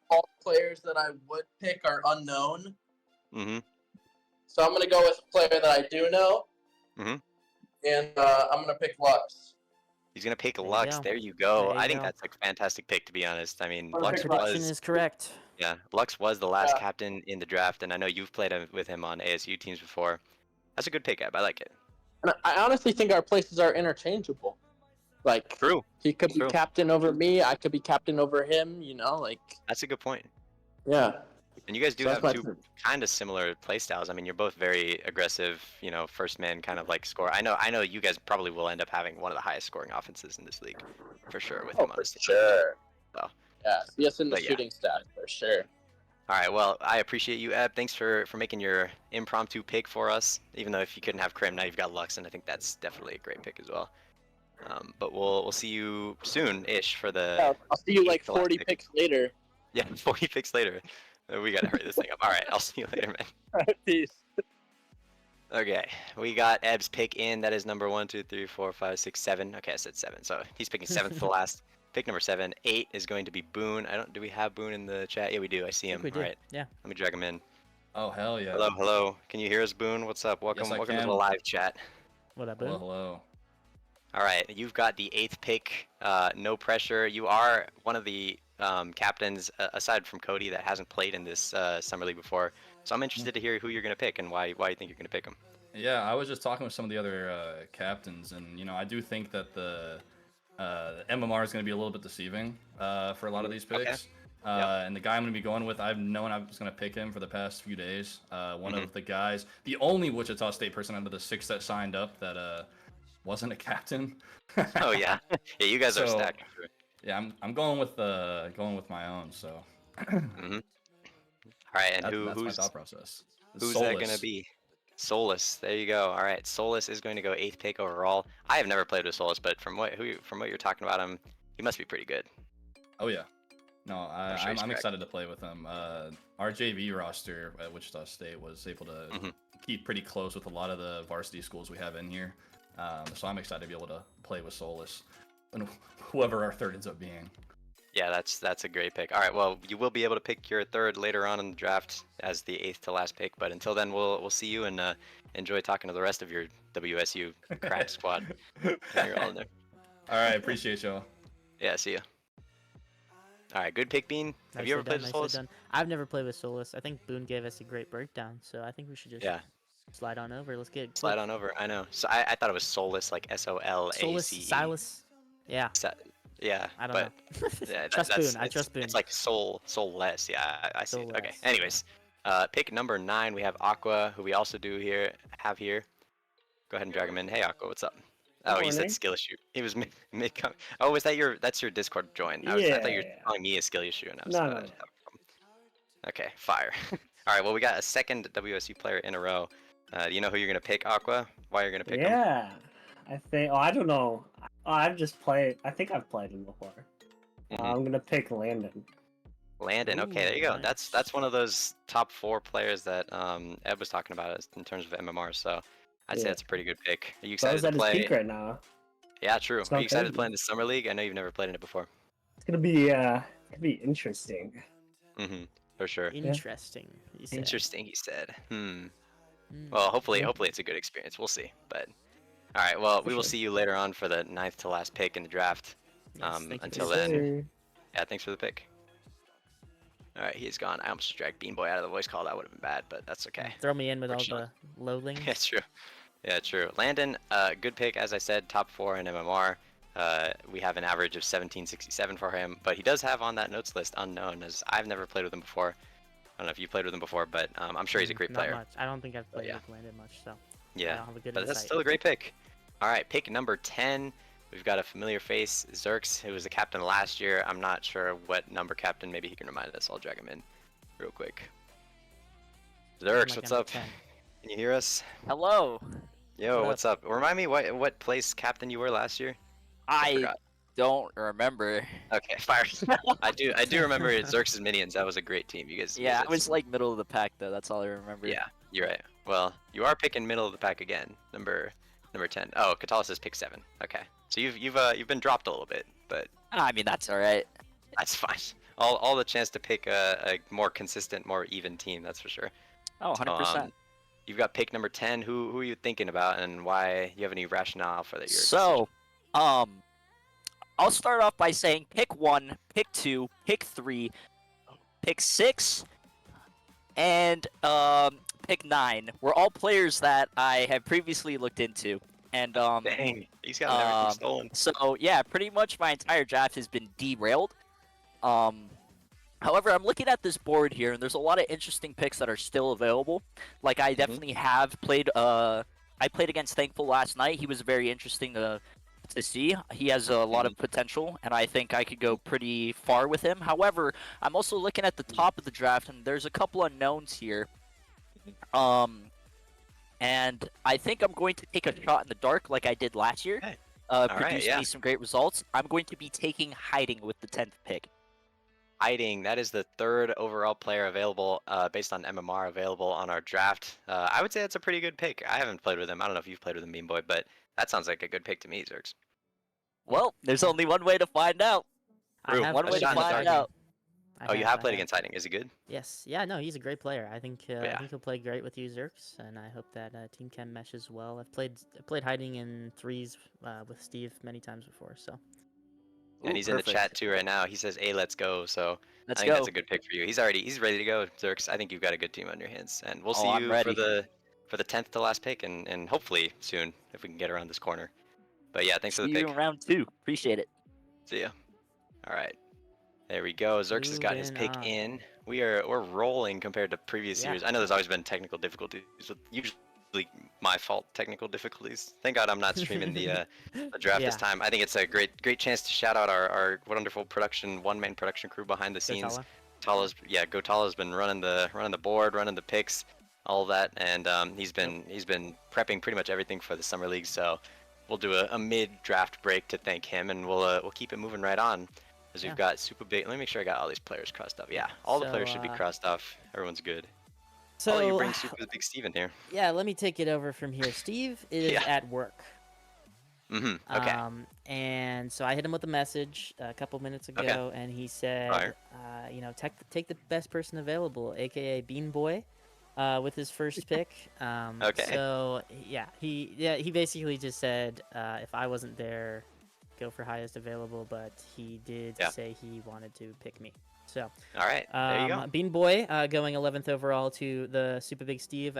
All the players that I would pick are unknown, Mm-hmm. so I'm gonna go with a player that I do know. Mhm. And I'm gonna pick Lux. He's gonna pick There you Lux. go. There you go. There you I think go. that's a fantastic pick, to be honest. I mean, Your Lux Prediction was is correct. Lux was the last Yeah. captain in the draft, and I know you've played with him on ASU teams before. That's a good pick, Eb. I like it. And I honestly think our places are interchangeable. Like, True. he could be True. captain over me, I could be captain over him, That's a good point. yeah. And you guys do So have that's my two pick. kind of similar playstyles. I mean, you're both very aggressive, first man kind of like score. I know you guys probably will end up having one of the highest scoring offenses in this league, for sure, with him on For this team. sure. So, Yeah, yes, in the but yeah. shooting stat, for sure. All right, well, I appreciate you, Eb. Thanks for making your impromptu pick for us. Even though if you couldn't have Krim, now you've got Lux, and I think that's definitely a great pick as well. But we'll see you soon-ish for the Yeah, I'll see you like the last 40 pick. picks later. Yeah, 40 picks later. We gotta hurry this thing up. All right, I'll see you later, man. Alright, peace. Okay, we got Eb's pick in. That is number 1, 2, 3, 4, 5, 6, 7. Okay, I said 7. So he's picking 7th to last. Pick number 7. 8 is going to be Boone. Do we have Boone in the chat? Yeah, we do. I see I him. think we All do. right, Yeah. let me drag him in. Oh, hell yeah. Hello, hello. Can you hear us, Boone? What's up? Welcome, Yes, I welcome to can. the live chat. What up, Hello, Boone? hello. All right, you've got the 8th pick. No pressure. You are one of the captains, aside from Cody, that hasn't played in this summer league before. So I'm interested to hear who you're gonna pick and why you think you're gonna pick him. Yeah, I was just talking with some of the other captains, and I do think that the MMR is going to be a little bit deceiving for a lot of these Okay. picks. And the guy I'm going to be going with, I've known I was going to pick him for the past few days. One of the guys, the only Wichita State person out of the 6 that signed up that wasn't a captain. Oh yeah, yeah. You guys are So, stacked. Yeah, I'm going with my own. So Mm-hmm. All right, and that's my who's thought process. who's that gonna be? Solus. There you go. All right, Solus is going to go 8th pick overall. I have never played with Solus, but from what you're talking about him, he must be pretty good. Oh yeah. No, I'm sure he's I'm cracked. excited to play with him. Our JV roster at Wichita State was able to keep pretty close with a lot of the varsity schools we have in here. So I'm excited to be able to play with Solus and whoever our third ends up being. Yeah, that's a great pick. All right, well, you will be able to pick your third later on in the draft as the 8th to last pick. But until then, we'll see you and enjoy talking to the rest of your WSU crack squad. You're all in there. All right, appreciate y'all. Yeah, see ya. All right, good pick, Bean. Have you ever played with Solus? Done. I've never played with Solus. I think Boone gave us a great breakdown, so I think we should just Yeah, slide on over. Let's get slide on over. I know. So I thought it was Solus, like SOLACE. Solus, Silas. Yeah. Yeah, I don't but know. yeah, Trust that's Boone. I trust Boone. It's like soulless. Yeah, I see. Okay. Soulless, Anyways, pick number 9. We have Aqua, who we also have here. Go ahead and drag him in. Hey, Aqua, what's up? Oh, you said Morning. skill issue. He was mid. Oh, is that that's your Discord join? I thought you were Yeah. calling me a skill issue, and I was. No. Okay, fire. All right. Well, we got a second WSU player in a row. Do you know who you're gonna pick, Aqua? Why you're gonna pick him? Yeah. I think. Oh, I don't know. I've just played. I think I've played him before. Mhm. I'm gonna pick Landon. Landon. Okay, Ooh, there you go. nice. That's one of those top 4 players that Ed was talking about in terms of MMR. So I'd say Yeah. that's a pretty good pick. Are you So excited is to at his play? peak right now. Yeah, true. It's Are not you excited to bad. play in the summer league? I know you've never played in it before. It's gonna be interesting. Mm-hmm. For sure. Interesting. You said. Interesting, he said. Hmm. Well, hopefully Yeah. it's a good experience. We'll see. But all right. Well, For we will sure. see you later on for the 9th to last pick in the draft. Yes, thank you for Until your then, support. yeah. Thanks for the pick. All right, he's gone. I almost dragged Bean Boy out of the voice call. That would have been bad, but that's okay. Throw me in with We're all chilling. the loading. Yeah, true. Yeah, true. Landon, good pick, as I said, top 4 in MMR. We have an average of 1767 for him, but he does have on that notes list unknown, as I've never played with him before. I don't know if you played with him before, but I'm sure he's a great Not player. much. I don't think I've played yeah. with Landon much, so I Yeah, don't have a good but that's insight. still a great pick. All right, pick number 10. We've got a familiar face, Zerx, who was the captain last year. I'm not sure what number captain. Maybe he can remind us. I'll drag him in real quick. Zerx, Like what's number up? 10. Can you hear us? Hello. Yo, What what's up? Remind me what place captain you were last year? I forgot. don't remember. Okay, fire. I do remember Zerx's Minions. That was a great team. You guys. Yeah, I was like middle of the pack though. That's all I remember. Yeah, you're right. Well, you are picking middle of the pack again. Number 10. Oh, Catalyst has picked 7. Okay, so you've been dropped a little bit, but I mean that's all right. that's fine. All the chance to pick a more consistent, more even team. That's for sure. Oh, 100%. You've got pick number 10. Who are you thinking about, and why? You have any rationale for that? So, I'll start off by saying pick 1, pick 2, pick 3, pick 6, and pick 9 were all players that I have previously looked into. And Dang, he's got everything stolen. So yeah, pretty much my entire draft has been derailed. However, I'm looking at this board here, and there's a lot of interesting picks that are still available. Like I definitely have played. I played against Thankful last night. He was very interesting to see. He has a lot of potential, and I think I could go pretty far with him. However, I'm also looking at the top of the draft, and there's a couple unknowns here. And I think I'm going to take a shot in the dark like I did last year. Okay. Alright, Produced yeah. me some great results. I'm going to be taking Hiding with the 10th pick. hiding. That is the 3rd overall player available, based on MMR available on our draft. I would say that's a pretty good pick. I haven't played with him. I don't know if you've played with him, Bean Boy, but that sounds like a good pick to me, Zerks. Well, there's Yeah. only one way to find out. I True. have One A way to shot in the find dark. out. Oh, you have played I have. against hiding. Is he good? Yes. Yeah. No, he's a great player. I think. I Yeah. think he'll play great with you, Zerks, and I hope that team chem meshes well. I played hiding in threes with Steve many times before. So. And Ooh, he's in the perfect. chat too right now. He says, "Hey, let's go." So Let's I think that's go. a good pick for you. He's ready to go, Zerks. I think you've got a good team on your hands, and we'll Oh, see I'm you ready. for the 10th to last pick, and hopefully soon if we can get around this corner. But yeah, thanks for the See you pick. in round 2. Appreciate it. See ya. All right. There we go. Zerks has got his Moving pick on. in. We're rolling compared to previous Yeah. years. I know there's always been technical difficulties, with usually my fault technical difficulties. Thank God I'm not streaming the draft this Yeah. time. I think it's a great chance to shout out our wonderful one-man production crew behind the scenes. Tala. Gotala's been running the board, running the picks, all of that, and he's been prepping pretty much everything for the summer league. So we'll do a mid-draft break to thank him, and we'll keep it moving right on. Because we've got super big. Let me make sure I got all these players crossed off. Yeah, all the players should be crossed off. Everyone's good. So I'll let you bring super big Steven here. Yeah, let me take it over from here. Steve is at work. Okay. And so I hit him with a message a couple minutes ago, and he said, take the best person available, aka Bean Boy, with his first pick. Okay. So he basically just said if I wasn't there, go for highest available, but he did say he wanted to pick me. So, all right, there you go. Bean Boy going 11th overall to the Super Big Steve.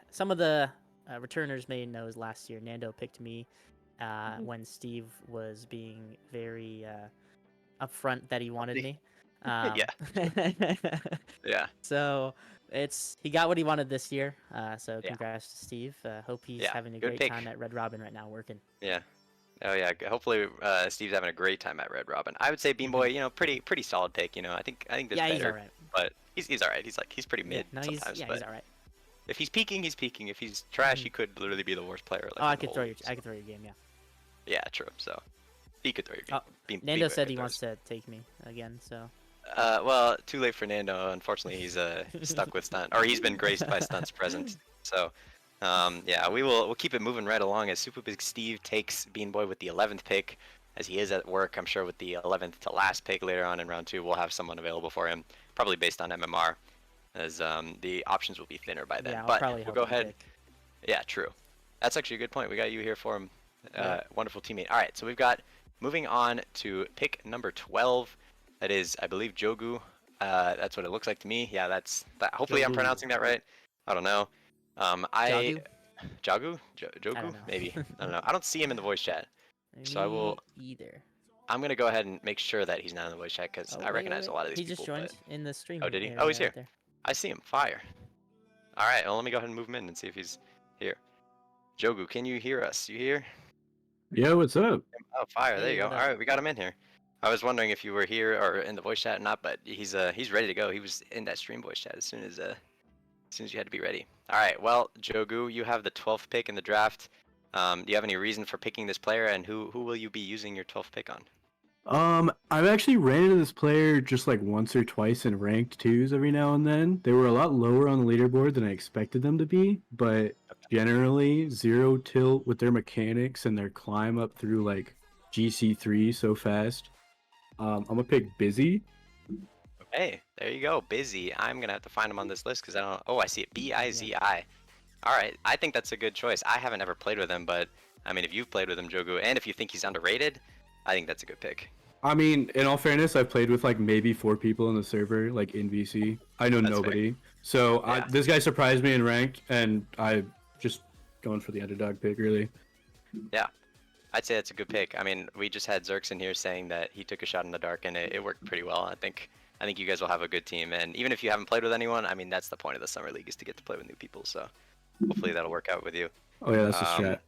Some of the returners may know last year Nando picked me when Steve was being very upfront that he wanted me. Yeah. So he got what he wanted this year. So Yeah. congrats to Steve. Hope he's having a good great pick. time at Red Robin right now working. Yeah. Oh yeah. Hopefully Steve's having a great time at Red Robin. I would say Bean Boy, pretty solid pick. I think this better. He's alright. But he's alright. He's pretty mid sometimes. He's alright. If he's peaking, he's peaking. If he's trash, he could literally be the worst player. I could throw your game. Yeah. Yeah, true. So he could throw your game. Nando said he wants to take me again. So. Well, too late for Nando. Unfortunately, he's stuck with stunt, or he's been graced by stunts present. So, we'll keep it moving right along as Super Big Steve takes Bean Boy with the 11th pick, as he is at work. I'm sure with the 11th to last pick later on in round 2, we'll have someone available for him, probably based on MMR, as the options will be thinner by then. Yeah, but probably we'll go ahead. Yeah, true. That's actually a good point. We got you here for him. Wonderful teammate. All right, so we've got moving on to pick number 12. That is, I believe, Jogu. That's what it looks like to me. Yeah, that's that. Hopefully, I'm pronouncing that right. I don't know. Jogu? Jogu? Maybe. I don't know. I don't see him in the voice chat. So I will. Either. I'm gonna go ahead and make sure that he's not in the voice chat because I recognize a lot of these people. He just joined in the stream. Oh, did he? Oh, he's here. I see him. Fire. All right. Well, let me go ahead and move him in and see if he's here. Jogu, can you hear us? You here? Yeah, what's up? Oh, fire! There you go. All right, we got him in here. I was wondering if you were here or in the voice chat or not, but he's ready to go. He was in that stream voice chat as soon as you had to be ready. All right. Well, Jogu, you have the 12th pick in the draft. Do you have any reason for picking this player, and who will you be using your 12th pick on? I've actually ran into this player just like once or twice in ranked twos every now and then. They were a lot lower on the leaderboard than I expected them to be, but generally zero tilt with their mechanics and their climb up through like GC3 so fast. I'm gonna pick Busy. Hey, there you go, Busy. I'm gonna have to find him on this list because I don't. Oh, I see it. Bizi. All right, I think that's a good choice. I haven't ever played with him, but I mean, if you've played with him, Jogu, and if you think he's underrated, I think that's a good pick. I mean, in all fairness, I've played with like maybe 4 people in the server, like in VC. I know That's nobody. So this guy surprised me in ranked, and I just going for the underdog pick, really. Yeah, I'd say that's a good pick. I mean, we just had Zerks in here saying that he took a shot in the dark, and it worked pretty well. I think you guys will have a good team, and even if you haven't played with anyone, I mean, that's the point of the summer league is to get to play with new people. So hopefully that'll work out with you. Oh yeah, that's the strat.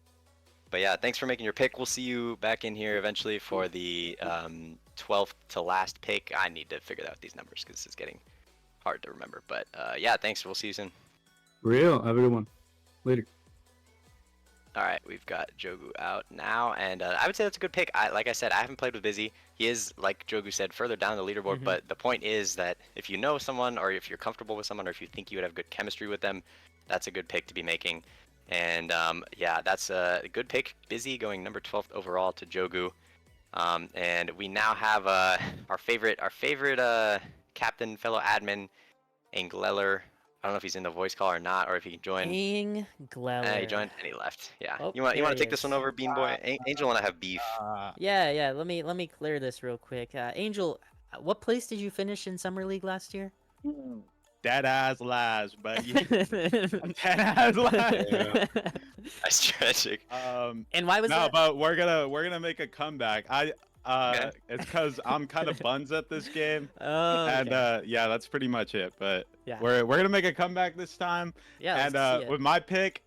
But yeah, thanks for making your pick. We'll see you back in here eventually for the 12th to last pick. I need to figure out these numbers because it's getting hard to remember. But yeah, thanks. We'll see you soon. Real. Have a good one. Later. All right, we've got Jogu out now, and I would say that's a good pick. Like I said, I haven't played with Busy. He is, like Jogu said, further down the leaderboard. Mhm. But the point is that if you know someone, or if you're comfortable with someone, or if you think you would have good chemistry with them, that's a good pick to be making. And yeah, that's a good pick. Busy going number 12th overall to Jogu. And we now have our favorite captain, fellow admin, Angleller. I don't know if he's in the voice call or not, or if he can join. He Gleller. joined and he left. Yeah. Oh, you want there to he take this one is. over, Bean Boy? Angel and I have beef. Yeah. Let me clear this real quick. Angel, what place did you finish in Summer League last year? Dead ass lies, but dead ass lies. Yeah. That's tragic. And why was No, that? but we're gonna make a comeback. Okay. It's because I'm kind of buns at this game, Oh, and okay. yeah, that's pretty much it. But Yeah. we're gonna make a comeback this time. Yeah, And let's see it. with my pick,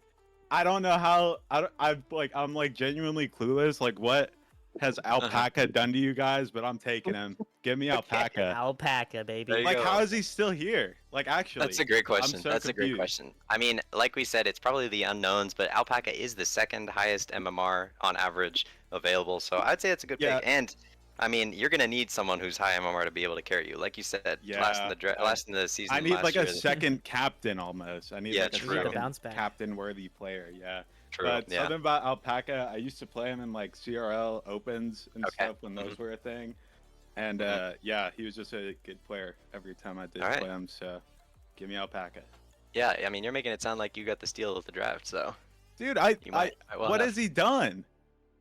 I don't know how. I'm like genuinely clueless. Like, what has Alpaca done to you guys? But I'm taking him. Give me Alpaca. Alpaca, baby. There you Like, go. how is he still here? Like, actually, That's a great I'm question. so That's a great confused. question. I mean, like we said, it's probably the unknowns, but Alpaca is the second highest MMR on average available. So I'd say it's a good Yeah. pick. And I mean, you're gonna need someone who's high MMR to be able to carry you. Like you said, last in Yeah, last in the season. I need last like year, a second captain almost. I need Yeah, like a true. You need a second bounce back. captain-worthy player. Yeah. True. But Yeah. something about Alpaca, I used to play him in like CRL opens and Okay. stuff when those were a thing. And yeah, he was just a good player every time I did All right. play him. So give me Alpaca. Yeah. I mean, you're making it sound like you got the steal of the draft. So Dude, you might well what have. has he done?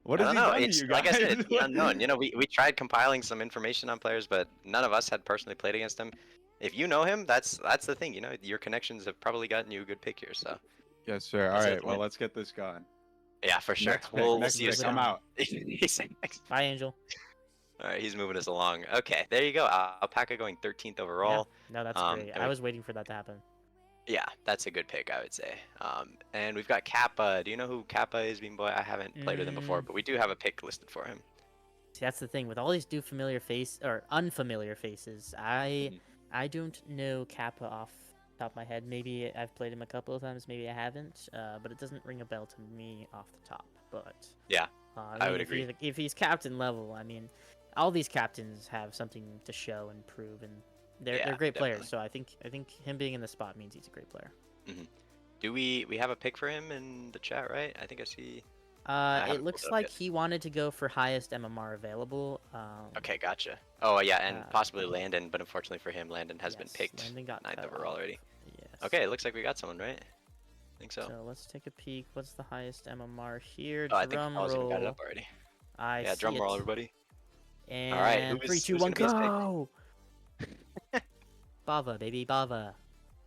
What I has don't he know. done to It's you like guys? I said, it's the unknown. You know, we tried compiling some information on players, but none of us had personally played against him. If you know him, that's the thing. You know, your connections have probably gotten you a good pick here. So Yes, sir. All That's it, right, well, man. let's get this going. yeah, for sure. Next pick, We'll next see you pick, soon. I'm out. He's saying next. Bye, Angel. All right, he's moving us along. Okay, there you go. Alpaca going 13th overall. No, that's great. and I was waiting for that to happen. Yeah, that's a good pick, I would say. And we've got Kappa. Do you know who Kappa is, Bean Boy? I haven't played with him before, but we do have a pick listed for him. See, that's the thing with all these unfamiliar faces. I don't know Kappa off the top of my head. Maybe I've played him a couple of times. Maybe I haven't. But it doesn't ring a bell to me off the top. But Yeah, I would if agree. If he's captain level, I mean, all these captains have something to show and prove, and they're Yeah, great definitely. players. So I think him being in the spot means he's a great player. Do we have a pick for him in the chat, right? I think I see. haven't It looks pulled it up like yet. he wanted to go for highest MMR available. Okay, gotcha. Oh yeah, and Uh, possibly Landon, but unfortunately for him, Landon has been yes, picked Landon got 9th cut overall off. already. Yes. Okay, it looks like we got someone, right? I think so. So let's take a peek. What's the highest MMR here? Oh, I think Drum Paul's even got it roll. up already. I Yeah, see drum roll, it. everybody. And Alright, who is- 3, 2, who's 1, gonna be his pick? go! Bava, baby, Bava.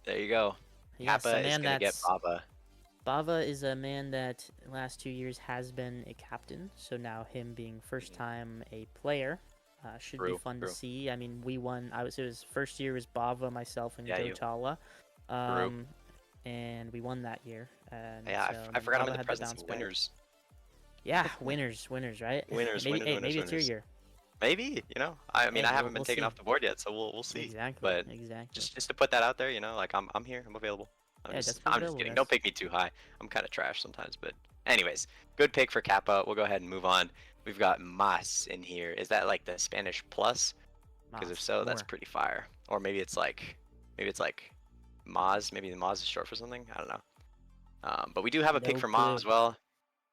There you go. Yes, Kappa a is man gonna get that's Bava. Bava is a man that last 2 years has been a captain. So now him being first time a player should be True, fun true. to see. I mean, we won. It was first year was Bava, myself, and Yeah, you. Gotala. And we won that year. And Yeah, so I forgot I'm Bava in the had to presence bounce of back. winners. Yeah, winners, right? Winners, maybe, winners, winners, maybe it's your winners. year. Maybe, you know. I mean, Hey, I haven't been we'll taken see. off the board yet, so we'll see. Exactly. But Exactly. just to put that out there, you know, like I'm here, I'm available. I'm Yeah, just, definitely I'm just available, kidding. guys. Don't pick me too high. I'm kind of trash sometimes, but anyways, good pick for Kappa. We'll go ahead and move on. We've got Mas in here. Is that like the Spanish plus? Because if Mas, so, that's more. pretty fire. Or maybe it's like Maz. Maybe the Maz is short for something. I don't know. But we do have a pick No for Ma clue. as well.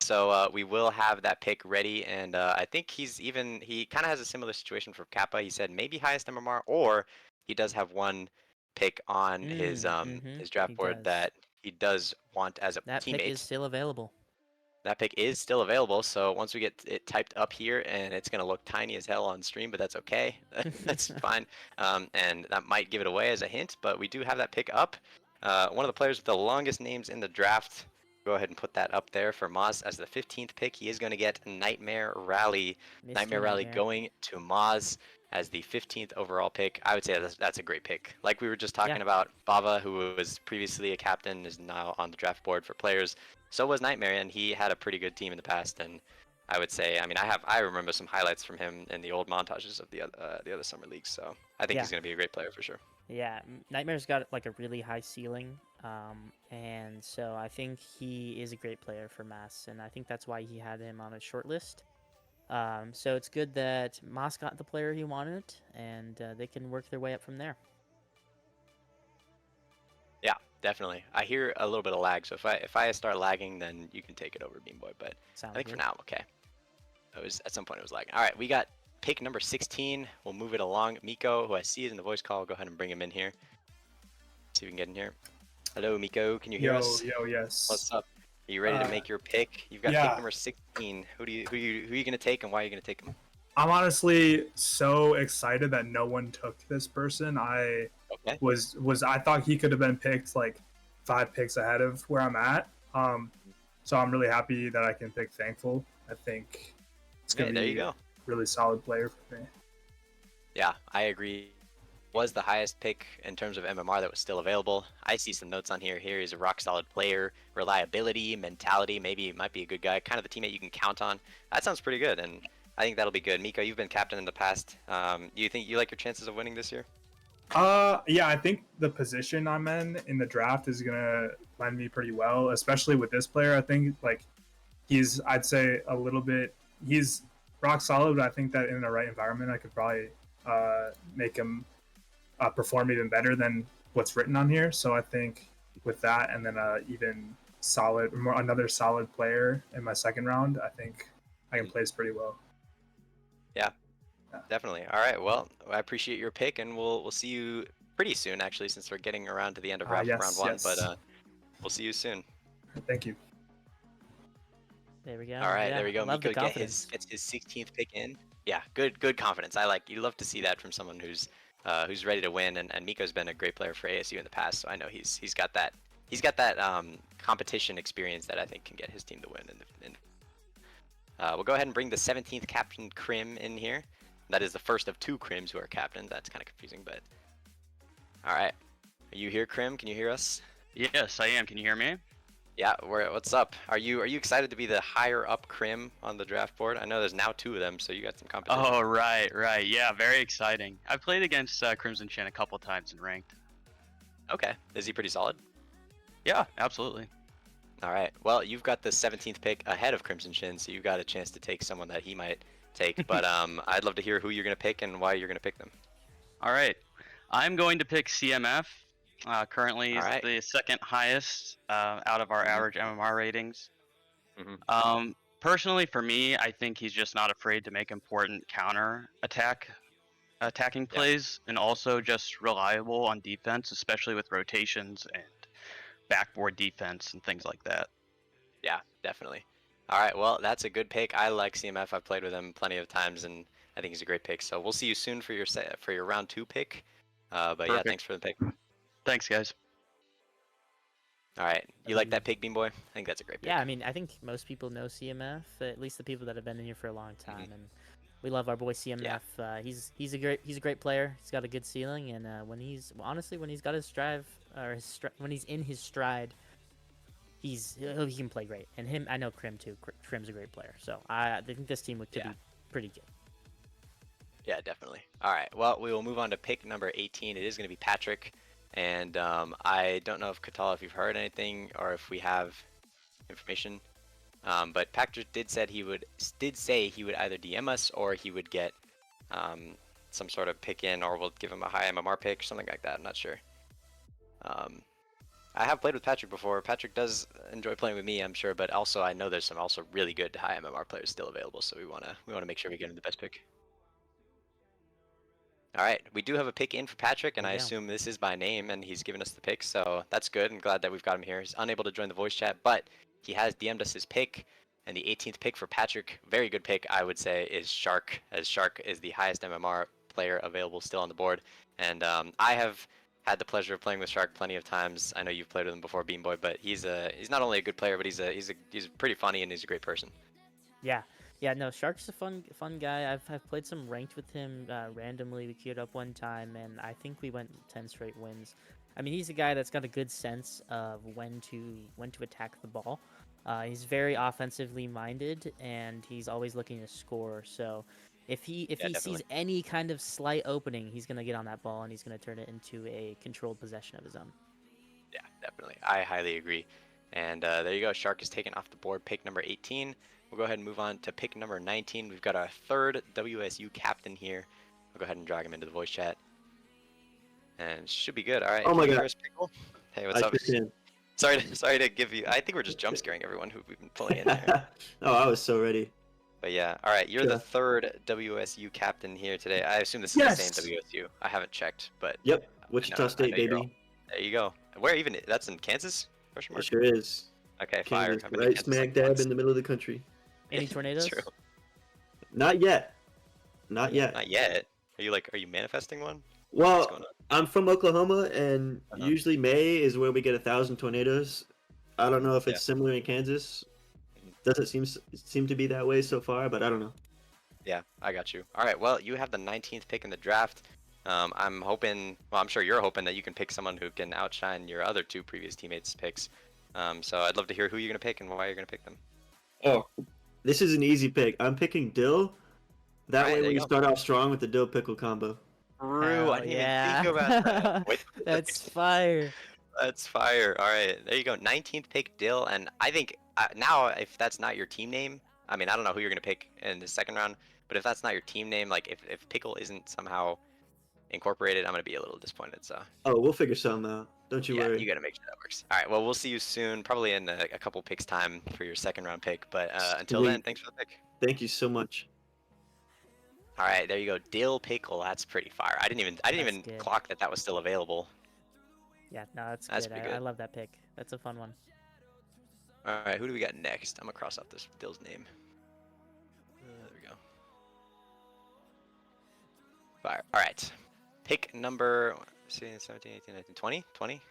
So we will have that pick ready, and I think he kind of has a similar situation for Kappa. He said maybe highest MMR, or he does have one pick on his draft he board does. that he does want as a That teammate. pick is still available. That pick is still available, so once we get it typed up here, and it's gonna look tiny as hell on stream, but that's okay. That's fine. And that might give it away as a hint, but we do have that pick up. One of the players with the longest names in the draft. Go ahead and put that up there for Maz as the 15th pick. He is going to get Nightmare Rally. Mr. Nightmare Rally Nightmare. going to Maz as the 15th overall pick. I would say that's a great pick. Like we were just talking about, Bava, who was previously a captain, is now on the draft board for players. So was Nightmare, and he had a pretty good team in the past. And I would say, I mean, I remember some highlights from him in the old montages of the other summer leagues. So I think he's going to be a great player for sure. Yeah, Nightmare's got like a really high ceiling. And so I think he is a great player for Mass, and I think that's why he had him on a short list. So it's good that Moss got the player he wanted, and they can work their way up from there. Yeah, definitely. I hear a little bit of lag, so if I start lagging, then you can take it over, Bean Boy. But Sounds I think good. for now I'm okay. It was at some point it was lagging. All right, we got pick number 16. We'll move it along. Miko, who I see is in the voice call, go ahead and bring him in here. See if we can get in here. Hello, Miko. Can you hear us? Yes. What's up? Are you ready to make your pick? You've got pick yeah. number 16. Who are you gonna take, and why are you gonna take him? I'm honestly so excited that no one took this person. I I thought he could have been picked like 5 picks ahead of where I'm at. So I'm really happy that I can pick Thankful. I think it's gonna There you be go. a really solid player for me. Yeah, I agree. Was the highest pick in terms of MMR that was still available. I see some notes on here. Here he's a rock solid player, reliability, mentality. Maybe it might be a good guy, kind of the teammate you can count on. That sounds pretty good, and I think that'll be good. Miko, you've been captain in the past. Do you think you like your chances of winning this year? Yeah, I think the position I'm in the draft is gonna lend me pretty well, especially with this player. I think like I'd say a little bit, he's rock solid, but I think that in the right environment, I could probably make him perform even better than what's written on here. So I think with that, and then even another solid player in my second round, I think I can place pretty well. Yeah, definitely. All right. Well, I appreciate your pick, and we'll see you pretty soon, actually, since we're getting around to the end of round one. Yes. But we'll see you soon. Thank you. There we go. All right, there we go. Love Miko the confidence. gets his 16th pick in. Yeah, good confidence. You love to see that from someone who's ready to win. And Miko's been a great player for ASU in the past, so I know he's got that competition experience that I think can get his team to win. We'll go ahead and bring the 17th Captain Krim in here. That is the first of 2 Krims who are captains. That's kind of confusing, but all right. Are you here, Krim? Can you hear us? Yes, I am. Can you hear me? Yeah, what's up? Are you excited to be the higher up Krim on the draft board? I know there's now 2 of them, so you got some competition. Oh, right. Yeah, very exciting. I've played against Crimson Chin a couple times in ranked. Okay, is he pretty solid? Yeah, absolutely. All right, well, you've got the 17th pick ahead of Crimson Chin, so you've got a chance to take someone that he might take. But I'd love to hear who you're gonna pick and why you're gonna pick them. All right, I'm going to pick CMF. Currently, he's the second highest out of our average MMR ratings. Personally, for me, I think he's just not afraid to make important attacking plays, and also just reliable on defense, especially with rotations and backboard defense and things like that. Yeah, definitely. All right, well, that's a good pick. I like CMF. I've played with him plenty of times, and I think he's a great pick. So we'll see you soon for your round 2 pick. But Perfect. yeah, thanks for the pick. Thanks, guys. All right, you like that pick, Bean Boy? I think that's a great pick. Yeah, I mean, I think most people know CMF, at least the people that have been in here for a long time, and we love our boy CMF. Yeah. He's a great player. He's got a good ceiling, and when he's got his drive or when he's in his stride, he can play great. And I know Krim too. Krim's a great player, so I think this team could be pretty good. Yeah, definitely. All right, well, we will move on to pick number 18. It is going to be Patrick. And I don't know if Katala, if you've heard anything or if we have information, but Patrick did say he would either DM us or he would get some sort of pick in, or we'll give him a high MMR pick, something like that. I'm not sure. I have played with Patrick before. Patrick does enjoy playing with me, I'm sure, but also I know there's some also really good high MMR players still available, so we wanna make sure we get him the best pick. All right, we do have a pick in for Patrick, and I assume this is by name, and he's given us the pick, so that's good. I'm glad that we've got him here. He's unable to join the voice chat, but he has DM'd us his pick, and the 18th pick for Patrick, very good pick, I would say, is Shark, as Shark is the highest MMR player available still on the board. And I have had the pleasure of playing with Shark plenty of times. I know you've played with him before, Bean Boy, but he's not only a good player, but he's pretty funny, and he's a great person. Yeah, no, Shark's a fun guy. I've played some ranked with him randomly. We queued up one time, and I think we went 10 straight wins. I mean, he's a guy that's got a good sense of when to attack the ball. He's very offensively minded, and he's always looking to score. So if he sees any kind of slight opening, he's gonna get on that ball and he's gonna turn it into a controlled possession of his own. Yeah, definitely. definitely. I highly agree. And there you go. Shark is taken off the board. Pick number 18. We'll go ahead and move on to pick number 19. We've got our third WSU captain here. I'll go ahead and drag him into the voice chat. And should be good. All right. Oh my you God. hear us, Pickle? Hey, what's I up? sure can. Sorry to give you. I think we're just jump scaring everyone who we've been pulling in there. Oh, I was so ready. But yeah, all right. You're the third WSU captain here today. I assume this is the same WSU. I haven't checked, but Yep, I Wichita know State, you're all- baby. There you go. Where even? That's in Kansas? Question It mark? sure is. Okay, fire. Kansas, I've been to right Kansas smack like dab once. in the middle of the country. Any tornadoes? True. Not yet. Not yet. Not yet. Are you manifesting one? Well, going on? I'm from Oklahoma, and Uh-huh. usually May is where we get 1,000 tornadoes. I don't know if it's similar in Kansas. Doesn't seem to be that way so far, but I don't know. Yeah, I got you. All right, well, you have the 19th pick in the draft. I'm hoping, well, I'm sure you're hoping that you can pick someone who can outshine your other two previous teammates' picks. So I'd love to hear who you're going to pick and why you're going to pick them. Oh, this is an easy pick. I'm picking dill. That Alright, way there we you go. start off strong with the dill pickle combo. True, I didn't even think about that. Wait, That's fire. That's fire. All right, there you go. 19th pick, Dill, and I think now if that's not your team name, I mean I don't know who you're gonna pick in the second round, but if that's not your team name, like if Pickle isn't somehow incorporated, I'm gonna be a little disappointed. So Oh, we'll figure something out. Don't you yeah, worry. you gotta make sure that works. All right, well we'll see you soon, probably in a couple picks time for your second round pick. But until then, Sweet. thanks for the pick. Thank you so much. All right, there you go, Dill Pickle. That's pretty fire. I didn't even good. clock that was still available. Yeah, no, that's good. pretty I good. love that pick. That's a fun one. All right, who do we got next? I'm gonna cross off this Dill's name. There we go. Fire. All right. Pick number 16, 17, 18, 19, 20? 20?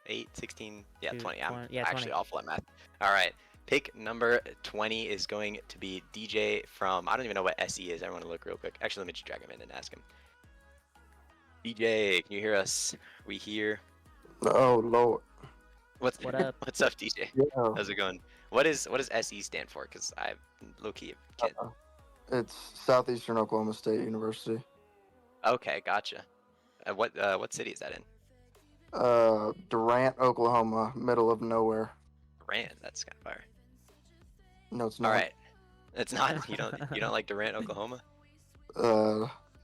8, 16, yeah, Two, 20. I'm 20, yeah, actually 20. awful at math. All right. Pick number 20 is going to be DJ from, I don't even know what SE is. Everyone look real quick. Actually, let me just drag him in and ask him. DJ, can you hear us? We here? Oh Lord. What up? What's up, DJ? Yeah. How's it going? What does SE stand for? Because I low key can't. It's Southeastern Oklahoma State University. Okay, gotcha. What city is that in? Durant, Oklahoma, middle of nowhere. Durant. That's kind of fire. No, it's not. All right. It's not. You don't like Durant, Oklahoma?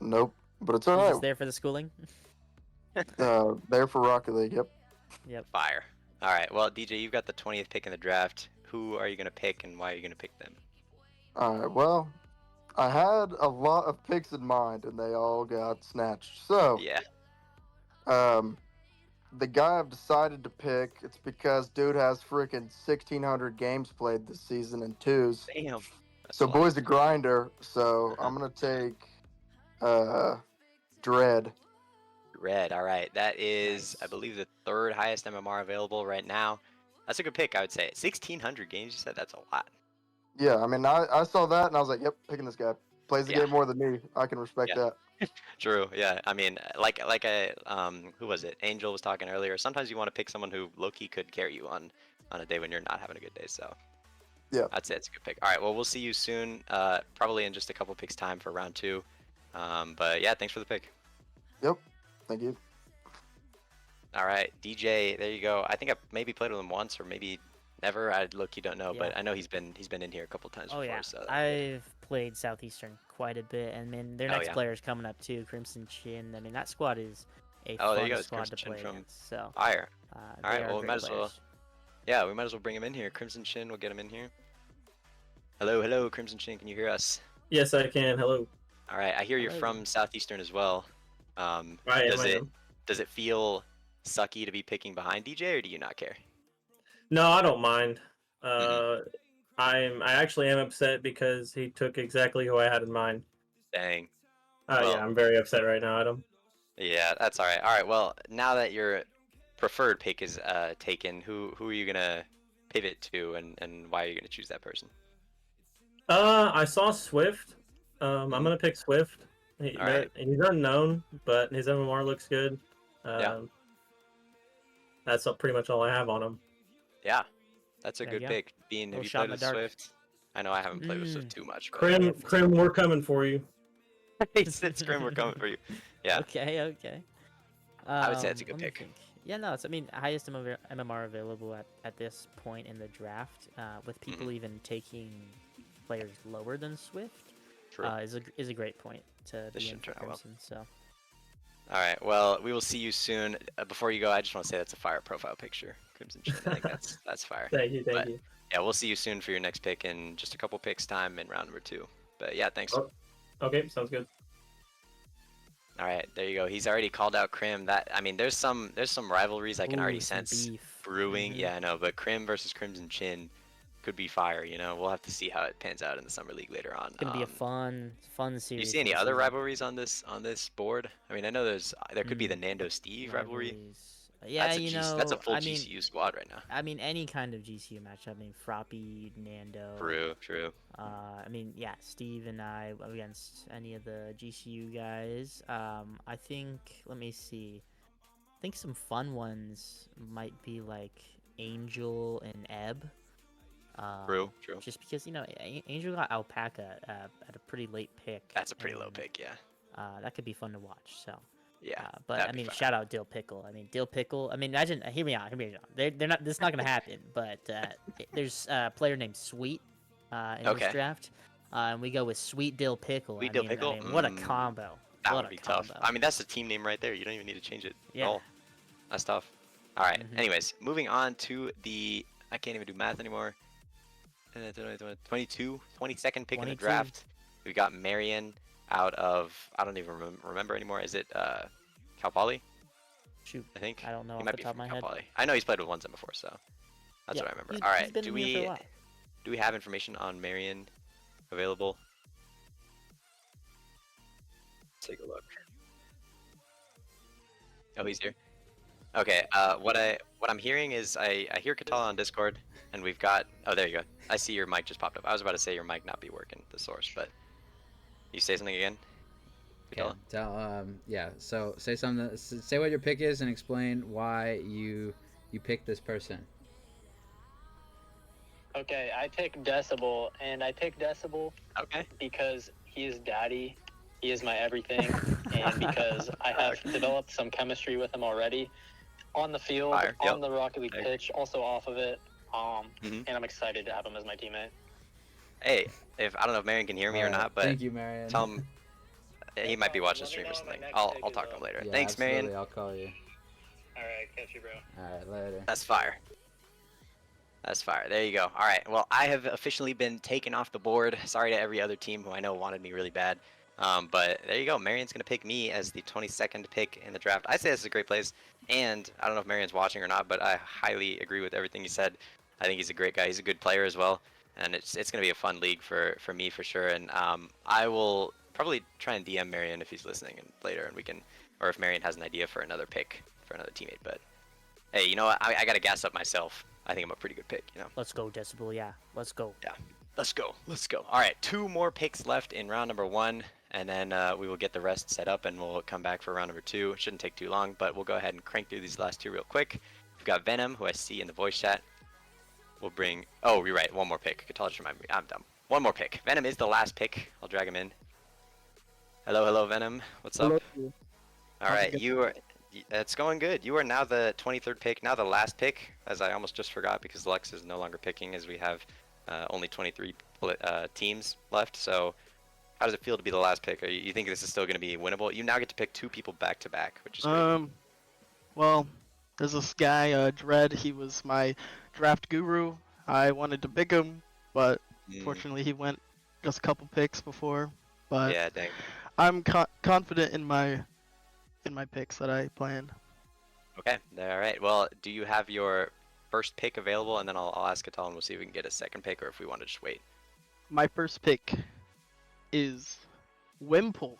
Nope. But it's all He's right. just there for the schooling. There for Rocket League. Yep. Yep. Fire. All right. Well, DJ, you've got the 20th pick in the draft. Who are you gonna pick, and why are you gonna pick them? All right. Well, I had a lot of picks in mind, and they all got snatched. So, Yeah. the guy I've decided to pick, it's because dude has freaking 1,600 games played this season in twos. Damn. So boy's a grinder. So I'm gonna take Dread. Red. All right. That is, I believe, the third highest MMR available right now. That's a good pick, I would say. 1,600 games. You said that's a lot. Yeah, I mean, I saw that and I was like, yep, picking this guy. Plays the Yeah. game more than me. I can respect Yeah. that. True. Yeah. I mean, who was it? Angel was talking earlier. Sometimes you want to pick someone who low-key could carry you on a day when you're not having a good day. So yeah, I'd say it's a good pick. All right. Well, we'll see you soon. Probably in just a couple picks time for round 2. But yeah, thanks for the pick. Yep. Thank you. All right, DJ. There you go. I think I maybe played with him once or maybe never. I look-key don't know, but Yeah. I know he's been in here a couple times Oh before. yeah, So I've played Southeastern quite a bit, and then their Oh, next yeah. player's coming up too, Crimson Chin. I mean, that squad is a Oh, there you fun go. It's squad Crimson to Chin play from against. So Fire. they All right. are Well, we great might as well. players. Yeah, we might as well bring him in here. Crimson Chin. We'll get him in here. Hello, Crimson Chin. Can you hear us? Yes, I can. Hello. All right. I hear you're Hello. from Southeastern as well. I Does am. it feel sucky to be picking behind DJ, or do you not care? No, I don't mind. Mm-hmm. I actually am upset because he took exactly who I had in mind. Dang. Yeah, Well- I'm very upset right now, Adam. Yeah, that's all right. All right. Well, now that your preferred pick is taken, who are you gonna pivot to, and why are you gonna choose that person? I saw Swift. I'm gonna pick Swift. All right. He's unknown, but his MMR looks good. Yeah. That's pretty much all I have on him. Yeah, that's a There good you go. pick. Bean, have Little you shot played in the with dark. Swift? I know I haven't played with Swift too much. But Krim, we're coming for you. he said, "Scrim, we're coming for you." Yeah. Okay. I would say it's a good Let me pick. think. Yeah, no, it's I mean highest MMR available at this point in the draft, with people even taking players lower than Swift, True. is a great point to This be in should for turn out well. Crimson. So. All right. Well, we will see you soon. Before you go, I just want to say that's a fire profile picture, Crimson Chin. I think that's fire. Thank you, thank But, you. yeah, we'll see you soon for your next pick in just a couple picks time in round number 2. But yeah, thanks. Oh, okay, sounds good. All right, there you go. He's already called out Crim. That I mean, there's some rivalries I can already Ooh, some sense beef. brewing. Yeah, I know. But Crim versus Crimson Chin could be fire. You know, we'll have to see how it pans out in the summer league later on. It's gonna be a fun Do series. you see any other rivalries on this board? I mean, I know there could be the Nando Steve rivalry. Yeah, That's a full I mean, GCU squad right now. I mean, any kind of GCU matchup. I mean, Froppy, Nando. True. I mean, yeah, Steve and I against any of the GCU guys. I think, let me see. I think some fun ones might be like Angel and Ebb. True. Just because, Angel got Alpaca at a pretty late pick. That's a pretty low pick, yeah. That could be fun to watch, so. Yeah. But I mean, shout out Dill Pickle. I mean, Dill Pickle. I mean, imagine. Hear me out. They're not. This is not gonna happen. But there's a player named Sweet in this draft, and we go with Sweet Dill Pickle. Dill Pickle. I mean, what a combo! That would be tough. I mean, that's the team name right there. You don't even need to change it. Yeah. Oh, that's tough. All right. Anyways, moving on to the. I can't even do math anymore. 22nd pick in the draft. We got Marion out of, I don't even remember anymore. Is it Cal Poly? Shoot, I think. I don't know He off might the be top of from my Cal head. Poly. I know he's played with One-Zen before, so that's Yeah, what I remember. he's- All he's right, been do in here for a we while. have information on Marion available? Take a look. Oh, he's here. Okay. What I'm hearing is I hear Katala on Discord, and we've got. Oh, there you go. I see your mic just popped up. I was about to say your mic not be working, the source, but you say something again. Okay. Yeah. So say something. Say what your pick is and explain why you picked this person. Okay, I pick Decibel, and I pick Decibel because he is daddy, he is my everything, and because I have developed some chemistry with him already on the field, on the Rocket League pitch, also off of it, and I'm excited to have him as my teammate. Hey, I don't know if Marion can hear me or not, but thank you, Marion. Tell him he might be watching the stream or something. I'll talk to him later. Yeah, Thanks, absolutely. Marion. I'll call you. Alright, catch you, bro. Alright, later. That's fire. That's fire. There you go. All right. Well, I have officially been taken off the board. Sorry to every other team who I know wanted me really bad. But there you go. Marion's going to pick me as the 22nd pick in the draft. I say this is a great place. And I don't know if Marion's watching or not, but I highly agree with everything he said. I think he's a great guy. He's a good player as well. And it's going to be a fun league for me for sure. And I will probably try and DM Marion if he's listening later, and we can, or if Marion has an idea for another pick for another teammate. But hey, you know what? I got to gas up myself. I think I'm a pretty good pick, you know. Let's go, Decibel. Yeah, let's go. Yeah, let's go. Let's go. All right, 2 more picks left in round number 1, and then we will get the rest set up, and we'll come back for round number 2. It shouldn't take too long, but we'll go ahead and crank through these last 2 real quick. We've got Venom, who I see in the voice chat. We'll bring. Oh, you're right. 1 more pick. Katala just reminded me. I'm dumb. 1 more pick. Venom is the last pick. I'll drag him in. Hello, Venom. What's up? Hello. All right, you are. It's going good. You are now the 23rd pick, now the last pick, as I almost just forgot because Lux is no longer picking as we have only 23 teams left. So how does it feel to be the last pick? You think this is still going to be winnable? You now get to pick 2 people back to back, which is great. Well, there's this guy, Dread. He was my draft guru. I wanted to pick him, but unfortunately he went just a couple picks before. But yeah, dang. I'm confident in my picks that I planned. Okay, all right. Well, do you have your first pick available? And then I'll ask Katala and we'll see if we can get a second pick or if we want to just wait. My first pick is Wimple,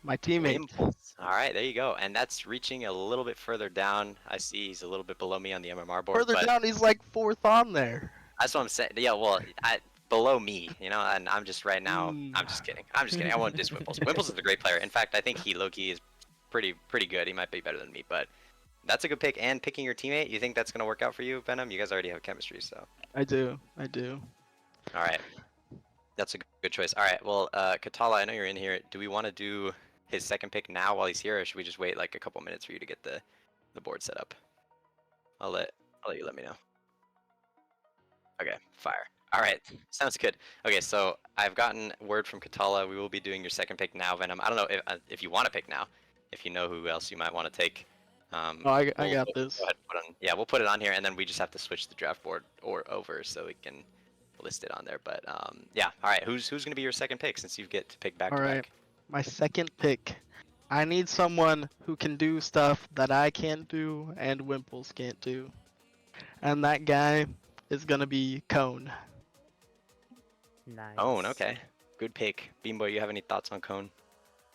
my teammate. Wimples. All right, there you go. And that's reaching a little bit further down. I see he's a little bit below me on the MMR board. Further down, he's like 4th on there. That's what I'm saying. Yeah, well, below me, you know, and I'm just right now. I'm just kidding. I won't diss Wimples. Wimples is a great player. In fact, I think he low-key is pretty good. He might be better than me, but that's a good pick. And picking your teammate, you think that's gonna work out for you, Venom? You guys already have chemistry, so. I do. All right, that's a good choice. All right, well, Katala, I know you're in here. Do we want to do his second pick now while he's here, or should we just wait like a couple minutes for you to get the board set up? I'll let you let me know. Okay, fire. All right, sounds good. Okay, so I've gotten word from Katala. We will be doing your second pick now, Venom. I don't know if you want to pick now, if you know who else you might want to take. Oh, I got this. Go ahead, we'll put it on here, and then we just have to switch the draft board over so we can list it on there. But yeah, all right. Who's gonna be your second pick since you get to pick back All to right, back? my second pick. I need someone who can do stuff that I can't do and Wimples can't do. And that guy is gonna be Cone. Nice. Cone, okay. Good pick. Beanboy, you have any thoughts on Cone?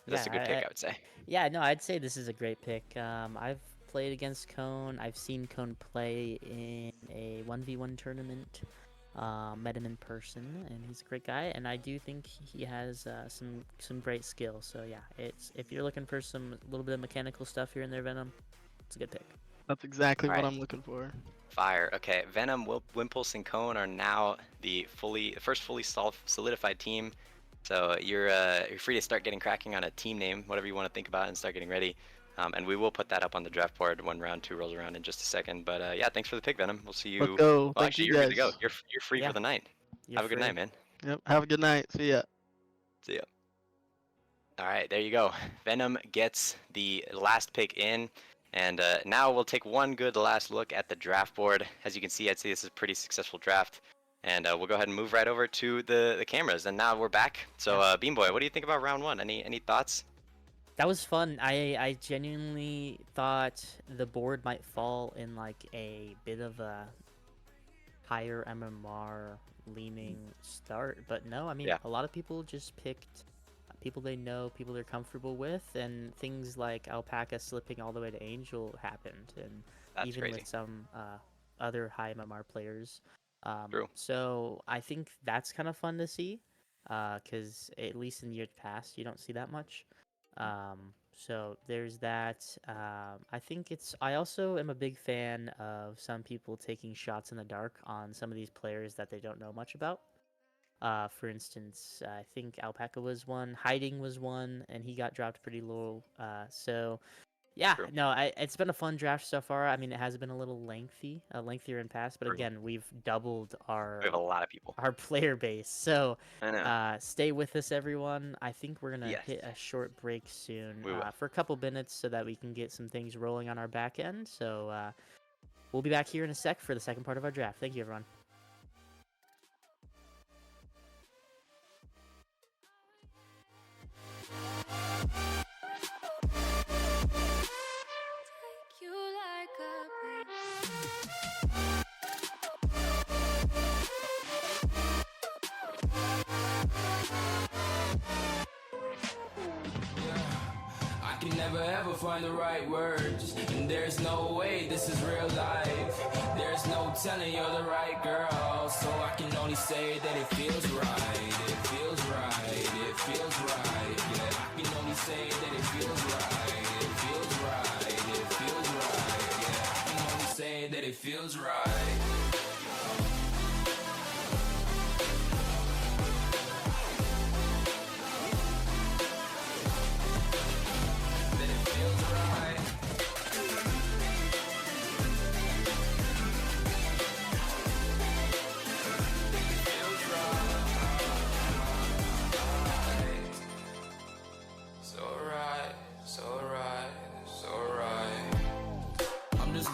That's a good pick, I would say. Yeah, no, I'd say this is a great pick. I've played against Cone. I've seen Cone play in a 1v1 tournament. Met him in person, and he's a great guy. And I do think he has some great skills. So yeah, if you're looking for some little bit of mechanical stuff here and there, Venom, it's a good pick. That's exactly All what right. I'm looking for. Fire. Okay, Venom, Wimpulse, and Cone are now the first fully solidified team. So you're free to start getting cracking on a team name, whatever you want to think about, and start getting ready. And we will put that up on the draft board when round 2 rolls around in just a second. But yeah, thanks for the pick, Venom. We'll see you. Let's go. Well, Thank actually, you you're good to guys. go. You're free for the night. Have a good night, man. Yep. Have a good night. See ya. See ya. All right, there you go. Venom gets the last pick in. And now we'll take one good last look at the draft board. As you can see, I'd say this is a pretty successful draft. And we'll go ahead and move right over to the cameras. And now we're back. So, Beanboy, what do you think about round 1? Any thoughts? That was fun. I genuinely thought the board might fall in like a bit of a higher MMR leaning start, but no, I mean, a lot of people just picked people they know, people they're comfortable with, and things like Alpaca slipping all the way to Angel happened, and That's even crazy. with some other high MMR players. True. So I think that's kind of fun to see, because at least in years past, you don't see that much. So there's that. I also am a big fan of some people taking shots in the dark on some of these players that they don't know much about. For instance, I think Alpaca was one, Hiding was one, and he got dropped pretty low. So yeah, no, it's been a fun draft so far. I mean, it has been a little lengthier in past, but again, we've doubled We have a lot of people. our player base. So I know. stay with us, everyone. I think we're gonna Yes. hit a short break soon We will. for a couple minutes so that we can get some things rolling on our back end. So we'll be back here in a sec for the second part of our draft. Thank you, everyone. I can never ever find the right words, and there's no way this is real life. There's no telling you're the right girl, so I can only say that it feels right. It feels right. It feels right. Yeah, I can only say that it feels right. It feels right. It feels right. Yeah, I can only say that it feels right.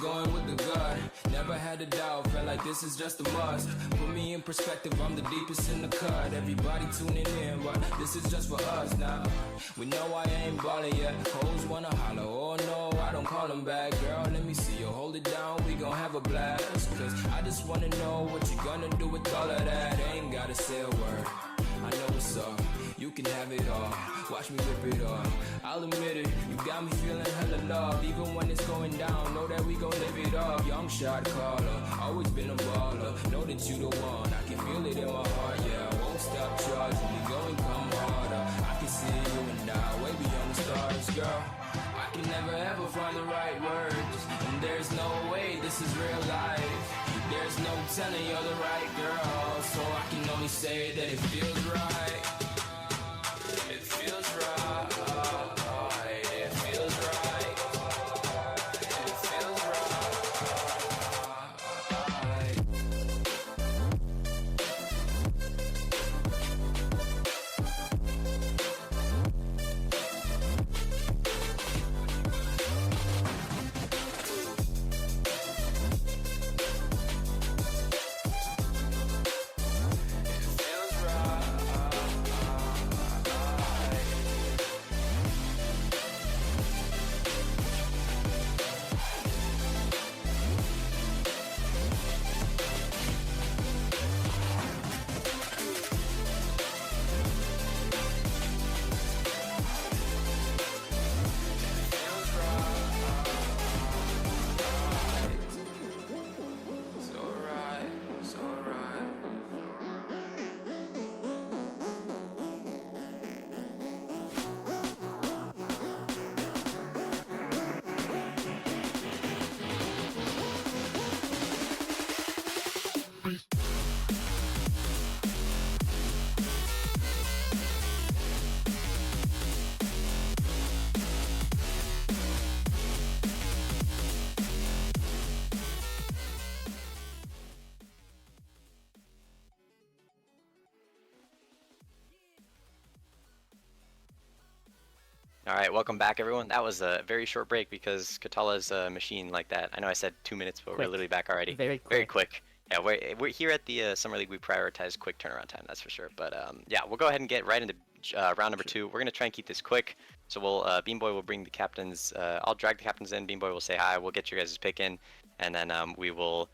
Going with the gut, never had a doubt, felt like this is just a must. Put me in perspective, I'm the deepest in the cut. Everybody tuning in, but this is just for us now. We know I ain't ballin' yet, hoes wanna holler, oh no, I don't call them back. Girl, let me see you hold it down, we gon' have a blast. Cause I just wanna know what you gonna do with all of that. Ain't gotta say a word, I know what's up. You can have it all, watch me rip it off. I'll admit it, you got me feeling hella love. Even when it's going down, know that we gon' live it up. Young shot caller, always been a baller. Know that you the one, I can feel it in my heart. Yeah, I won't stop charging, we go and come harder. I can see you and I, way beyond the stars, girl. I can never ever find the right words, and there's no way this is real life. There's no telling you're the right girl, so I can only say that it feels right. It feels right. It feels right. It feels right. All right, welcome back, everyone. That was a very short break because Katala's a machine like that. I know I said 2 minutes, but we're Quick. literally back already. Very quick. Very quick. Yeah, we're here at the Summer League. We prioritize quick turnaround time, that's for sure. But yeah, we'll go ahead and get right into round number 2. We're gonna try and keep this quick. So we'll Beanboy will bring the captains. I'll drag the captains in. Beanboy will say hi. We'll get your guys' pick in, and then we will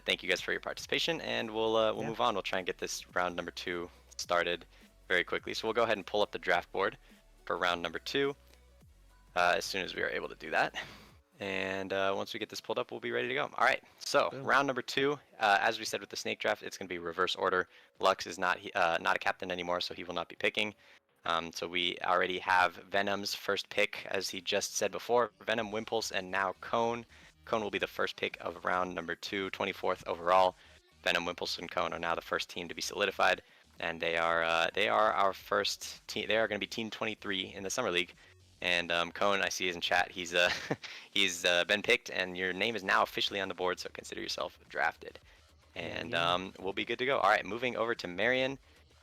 thank you guys for your participation, and we'll move on. We'll try and get this round number 2 started very quickly. So we'll go ahead and pull up the draft board for round number 2. As soon as we are able to do that. And once we get this pulled up, we'll be ready to go. All right, so round number 2, as we said with the snake draft, it's going to be reverse order. Lux is not a captain anymore, so he will not be picking. So we already have Venom's first pick, as he just said before. Venom, Wimpulse, and now Cone. Cone will be the first pick of round number 2, 24th overall. Venom, Wimpulse, and Cone are now the first team to be solidified, and they are our first team. They are going to be Team 23 in the Summer League. And Cone, I see is in chat. He's he's been picked, and your name is now officially on the board. So consider yourself drafted, and we'll be good to go. All right, moving over to Marion.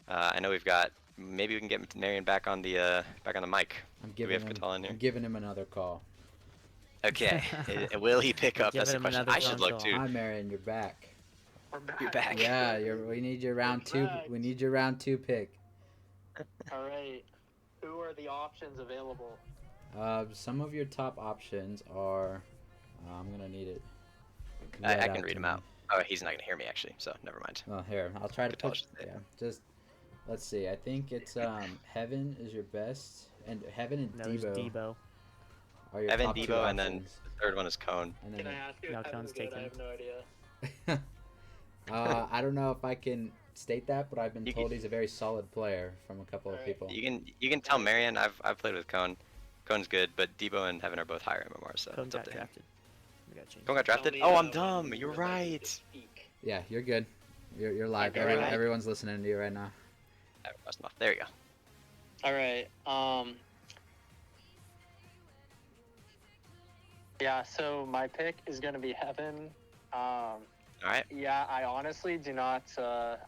I know we've got. Maybe we can get Marion back on the mic. Do we have Katala in here? I'm giving him another call. Okay. Will he pick up? That's the him question. another I should phone look call. too. Hi, Marion, you're back. We're back. You're back. Yeah, we need your round 2. We need your round 2 pick. All right. Who are the options available? Some of your top options are. I'm gonna need it. I can read him out. Oh, he's not gonna hear me actually, so never mind. Oh, here, I'll try to Katala put. Yeah, just let's see. I think it's Heaven is your best, and Heaven and No, there's Debo. Debo. Are your Evan, top 2 Debo, and then options. the third one is Cone. And Can then, I ask you No, if Cone's Heaven's good? taken. I have no idea. I don't know if I can state that, but I've been told he's a very solid player from a couple of people. You can tell Marion. I've played with Cone. Cone's good, but Debo and Heaven are both higher MMR, so Cone it's up got to him. drafted. We gotta change Cone got that. drafted? Oh, I'm dumb. You're right. Yeah, you're good. You're live. Okay, right. Everyone's listening to you right now. There you go. All right. Yeah. So my pick is gonna be Heaven. All right. Yeah. I honestly do not.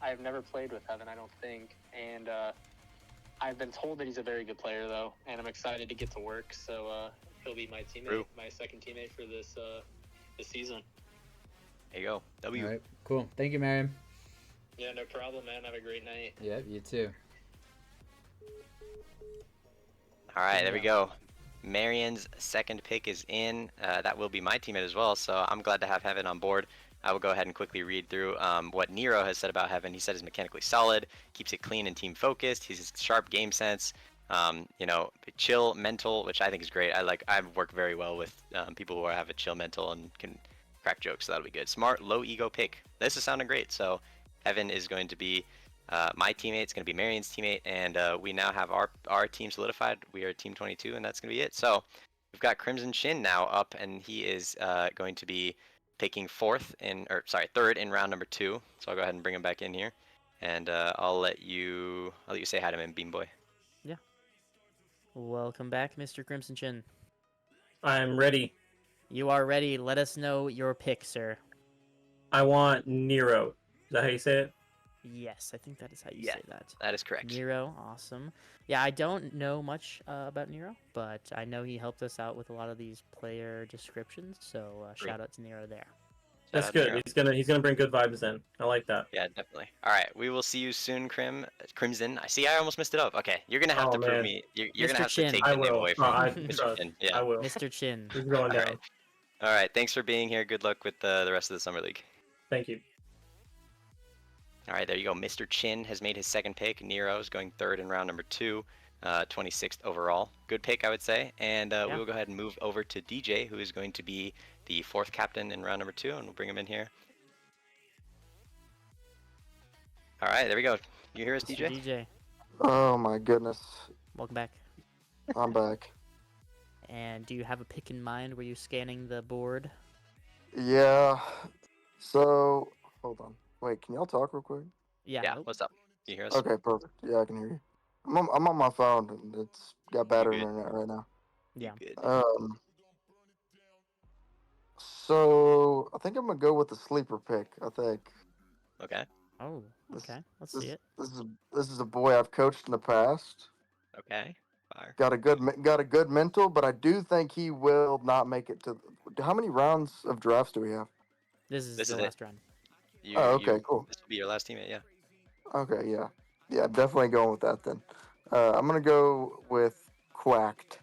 I've never played with Heaven. I don't think, and I've been told that he's a very good player though, and I'm excited to get to work. So he'll be my teammate, True. my second teammate for this season. There you go. W. All right, cool. Thank you, Marion. Yeah, no problem, man. Have a great night. Yep, you too. All right, there we go. Marion's second pick is in. That will be my teammate as well, so I'm glad to have Heaven on board. I will go ahead and quickly read through what Nero has said about Heaven. He said he's mechanically solid, keeps it clean and team focused. He's sharp game sense, chill mental, which I think is great. I work very well with people who have a chill mental and can crack jokes, so that'll be good. Smart, low ego pick. This is sounding great. So Heaven is going to be my teammate. It's going to be Marion's teammate, and we now have our team solidified. We are Team 22, and that's going to be it. So we've got Crimson Shin now up, and he is going to be picking third in round number 2. So I'll go ahead and bring him back in here, and I'll let you say hi to him, Beanboy. Yeah. Welcome back, Mr. Crimson Chin. I'm ready. You are ready. Let us know your pick, sir. I want Nero. Is that how you say it? Yes, I think that is how you say that. That is correct. Nero, awesome. Yeah, I don't know much about Nero, but I know he helped us out with a lot of these player descriptions. So shout out to Nero there. That's good. He's gonna bring good vibes in. I like that. Yeah, definitely. All right, we will see you soon, Crimson. I see. I almost messed it up. Okay, you're gonna have to prove me. You're gonna have to take the name away from Mr. Chin. Yeah. I will. Mr. Chin. He's going down. All right. Thanks for being here. Good luck with the rest of the Summer League. Thank you. All right, there you go. Mr. Chin has made his second pick. Nero is going third in round number 2, 26th overall. Good pick, I would say. And we will go ahead and move over to DJ, who is going to be the 4th captain in round number 2, and we'll bring him in here. All right, there we go. You hear us, DJ? DJ. Oh my goodness. Welcome back. I'm back. And do you have a pick in mind? Were you scanning the board? Yeah. So hold on. Wait, can y'all talk real quick? Yeah. What's up? Can you hear us? Okay, perfect. Yeah, I can hear you. I'm on my phone and it's got better internet right now. Yeah. So I think I'm gonna go with the sleeper pick. I think. Okay. Oh. Okay. Let's see it. This is a boy I've coached in the past. Okay. Fire. Got a good mental, but I do think he will not make it to. How many rounds of drafts do we have? This is This the is it. last round. Oh, okay, cool. This will be your last teammate, yeah. Okay, yeah, definitely going with that then. I'm gonna go with Quacked.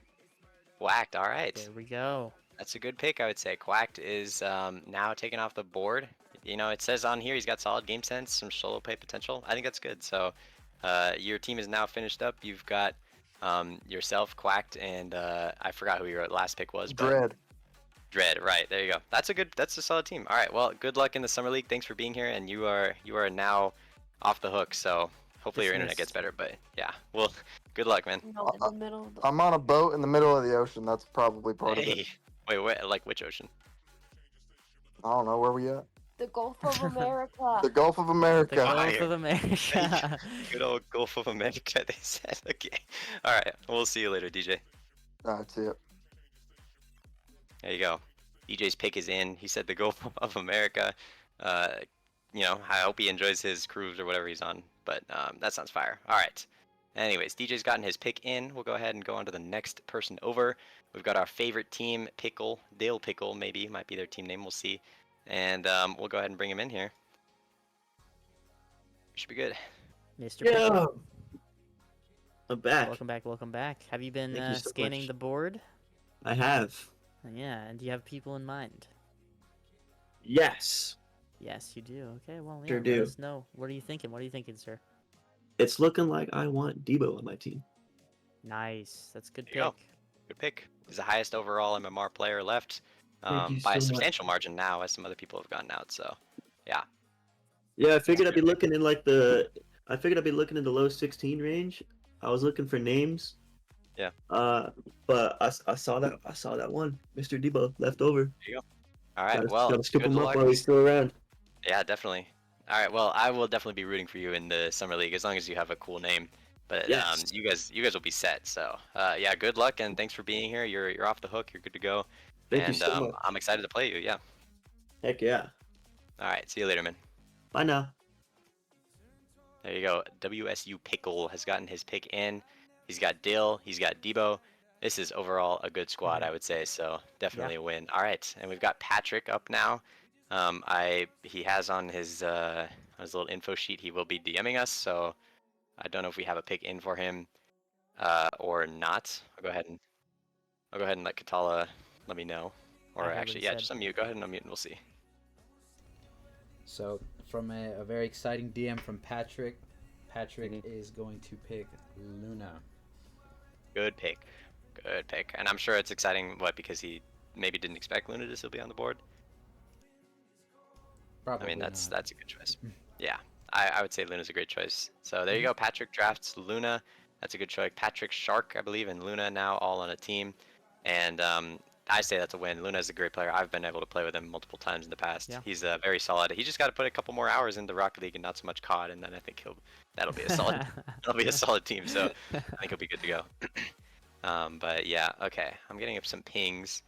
Quacked, all right. There we go. That's a good pick, I would say. Quacked is now taken off the board. You know, it says on here he's got solid game sense, some solo play potential. I think that's good. So your team is now finished up. You've got yourself, Quacked, and I forgot who your last pick was. Dread. Dread, right? There you go. That's a solid team. All right. Well, good luck in the summer league. Thanks for being here, and you are now off the hook. So hopefully your internet gets better. But yeah, well, good luck, man. No, in the middle of the... I'm on a boat in the middle of the ocean. That's probably part of it. Hey, wait, like which ocean? I don't know where we at. The Gulf of America. The Gulf of America. The Gulf of America. Good old Gulf of America, they said. Okay. All right. We'll see you later, DJ. That's it. There you go. DJ's pick is in. He said the Gulf of America. You know, I hope he enjoys his cruise or whatever he's on. But that sounds fire. All right. Anyways, DJ's gotten his pick in. We'll go ahead and go on to the next person over. We've got our favorite team, Pickle, Dale Pickle, maybe might be their team name. We'll see. And we'll go ahead and bring him in here. Should be good. Mr. Yeah. Pickle. I'm back. Welcome back. Have you been Thank you so scanning much. the board? I have. Yeah, and do you have people in mind? Yes. Yes, you do. Okay, well, yeah, Sure let do. us know. What are you thinking? What are you thinking, sir? It's looking like I want Debo on my team. Nice. That's a good There you pick. go. Good pick. He's the highest overall MMR player left Thank you by so a much. substantial margin now, as some other people have gotten out. So, yeah. Yeah, I figured I'd be looking in like the. I figured I'd be looking in the low 16 range. I was looking for names. Yeah. But I saw that one, Mr. Debo, left over. There you go. All right. Gotta, Well, gotta scoop good him up luck. while he's still around. Yeah, definitely. All right. Well, I will definitely be rooting for you in the summer league as long as you have a cool name. But Yes. you guys will be set. So yeah, good luck and thanks for being here. You're off the hook. You're good to go. Thank you and so much. I'm excited to play you. Yeah. Heck yeah. All right. See you later, man. Bye now. There you go. WSU Pickle has gotten his pick in. He's got Dill. He's got Debo. This is overall a good squad, I would say. So definitely a win. All right, and we've got Patrick up now. He has on his little info sheet he will be DMing us. So I don't know if we have a pick in for him or not. I'll go ahead and let Katala let me know. Or I have what actually, he yeah, said. just unmute. Go ahead and unmute, and we'll see. So from a very exciting DM from Patrick, Patrick is going to pick Luna. Good pick. Good pick. And I'm sure it's exciting, because he maybe didn't expect Luna to still be on the board. Probably I mean, that's not. a good choice. Yeah, I would say Luna's a great choice. So there you go. Patrick drafts Luna. That's a good choice. Patrick Shark, I believe, and Luna now all on a team. And I say that's a win. Luna's a great player. I've been able to play with him multiple times in the past. Yeah. He's very solid. He just got to put a couple more hours into Rocket League and not so much COD, and then I think that'll be a solid a solid team. So I think he'll be good to go. But yeah, okay. I'm getting up some pings.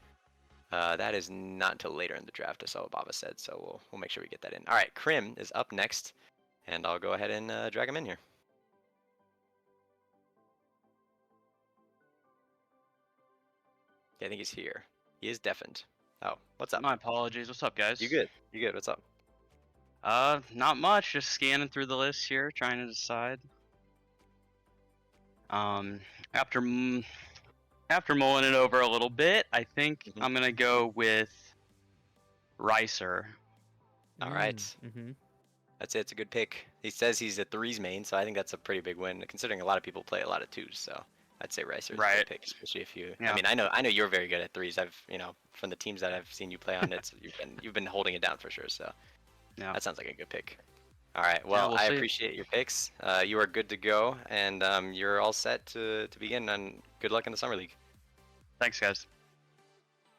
That is not until later in the draft, I saw what Bava said, so we'll make sure we get that in. All right, Krim is up next, and I'll go ahead and drag him in here. Yeah, I think he's here. He is deafened. Oh, what's up? My apologies. What's up, guys? You good? You good? What's up? Not much. Just scanning through the list here, trying to decide. After mulling it over a little bit, I think I'm gonna go with Ricer. All right. Mm-hmm. That's it. It's a good pick. He says he's a threes main, so I think that's a pretty big win, considering a lot of people play a lot of twos. So I'd say Ricer's a good pick, especially if you. Yeah. I mean, I know you're very good at threes. From the teams that I've seen you play on, you've been holding it down for sure. So yeah, that sounds like a good pick. All right. Well, we'll I see. appreciate your picks. You are good to go, and you're all set to begin. And good luck in the summer league. Thanks, guys.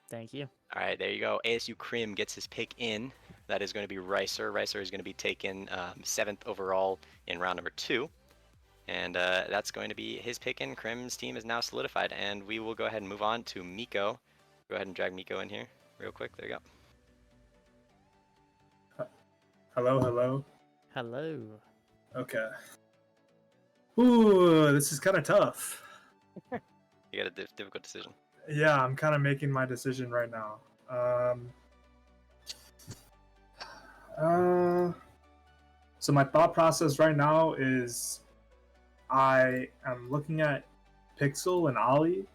Thank you. All right, there you go. ASU Krim gets his pick in. That is going to be Ricer. Ricer is going to be taken 7th overall in round number 2. And that's going to be his pick in. Krim's team is now solidified. And we will go ahead and move on to Miko. Go ahead and drag Miko in here real quick. There you go. Hello. Hello. Okay. Ooh, this is kind of tough. You got a difficult decision. Yeah, I'm kind of making my decision right now. So my thought process right now is I am looking at Pixel and Ollie,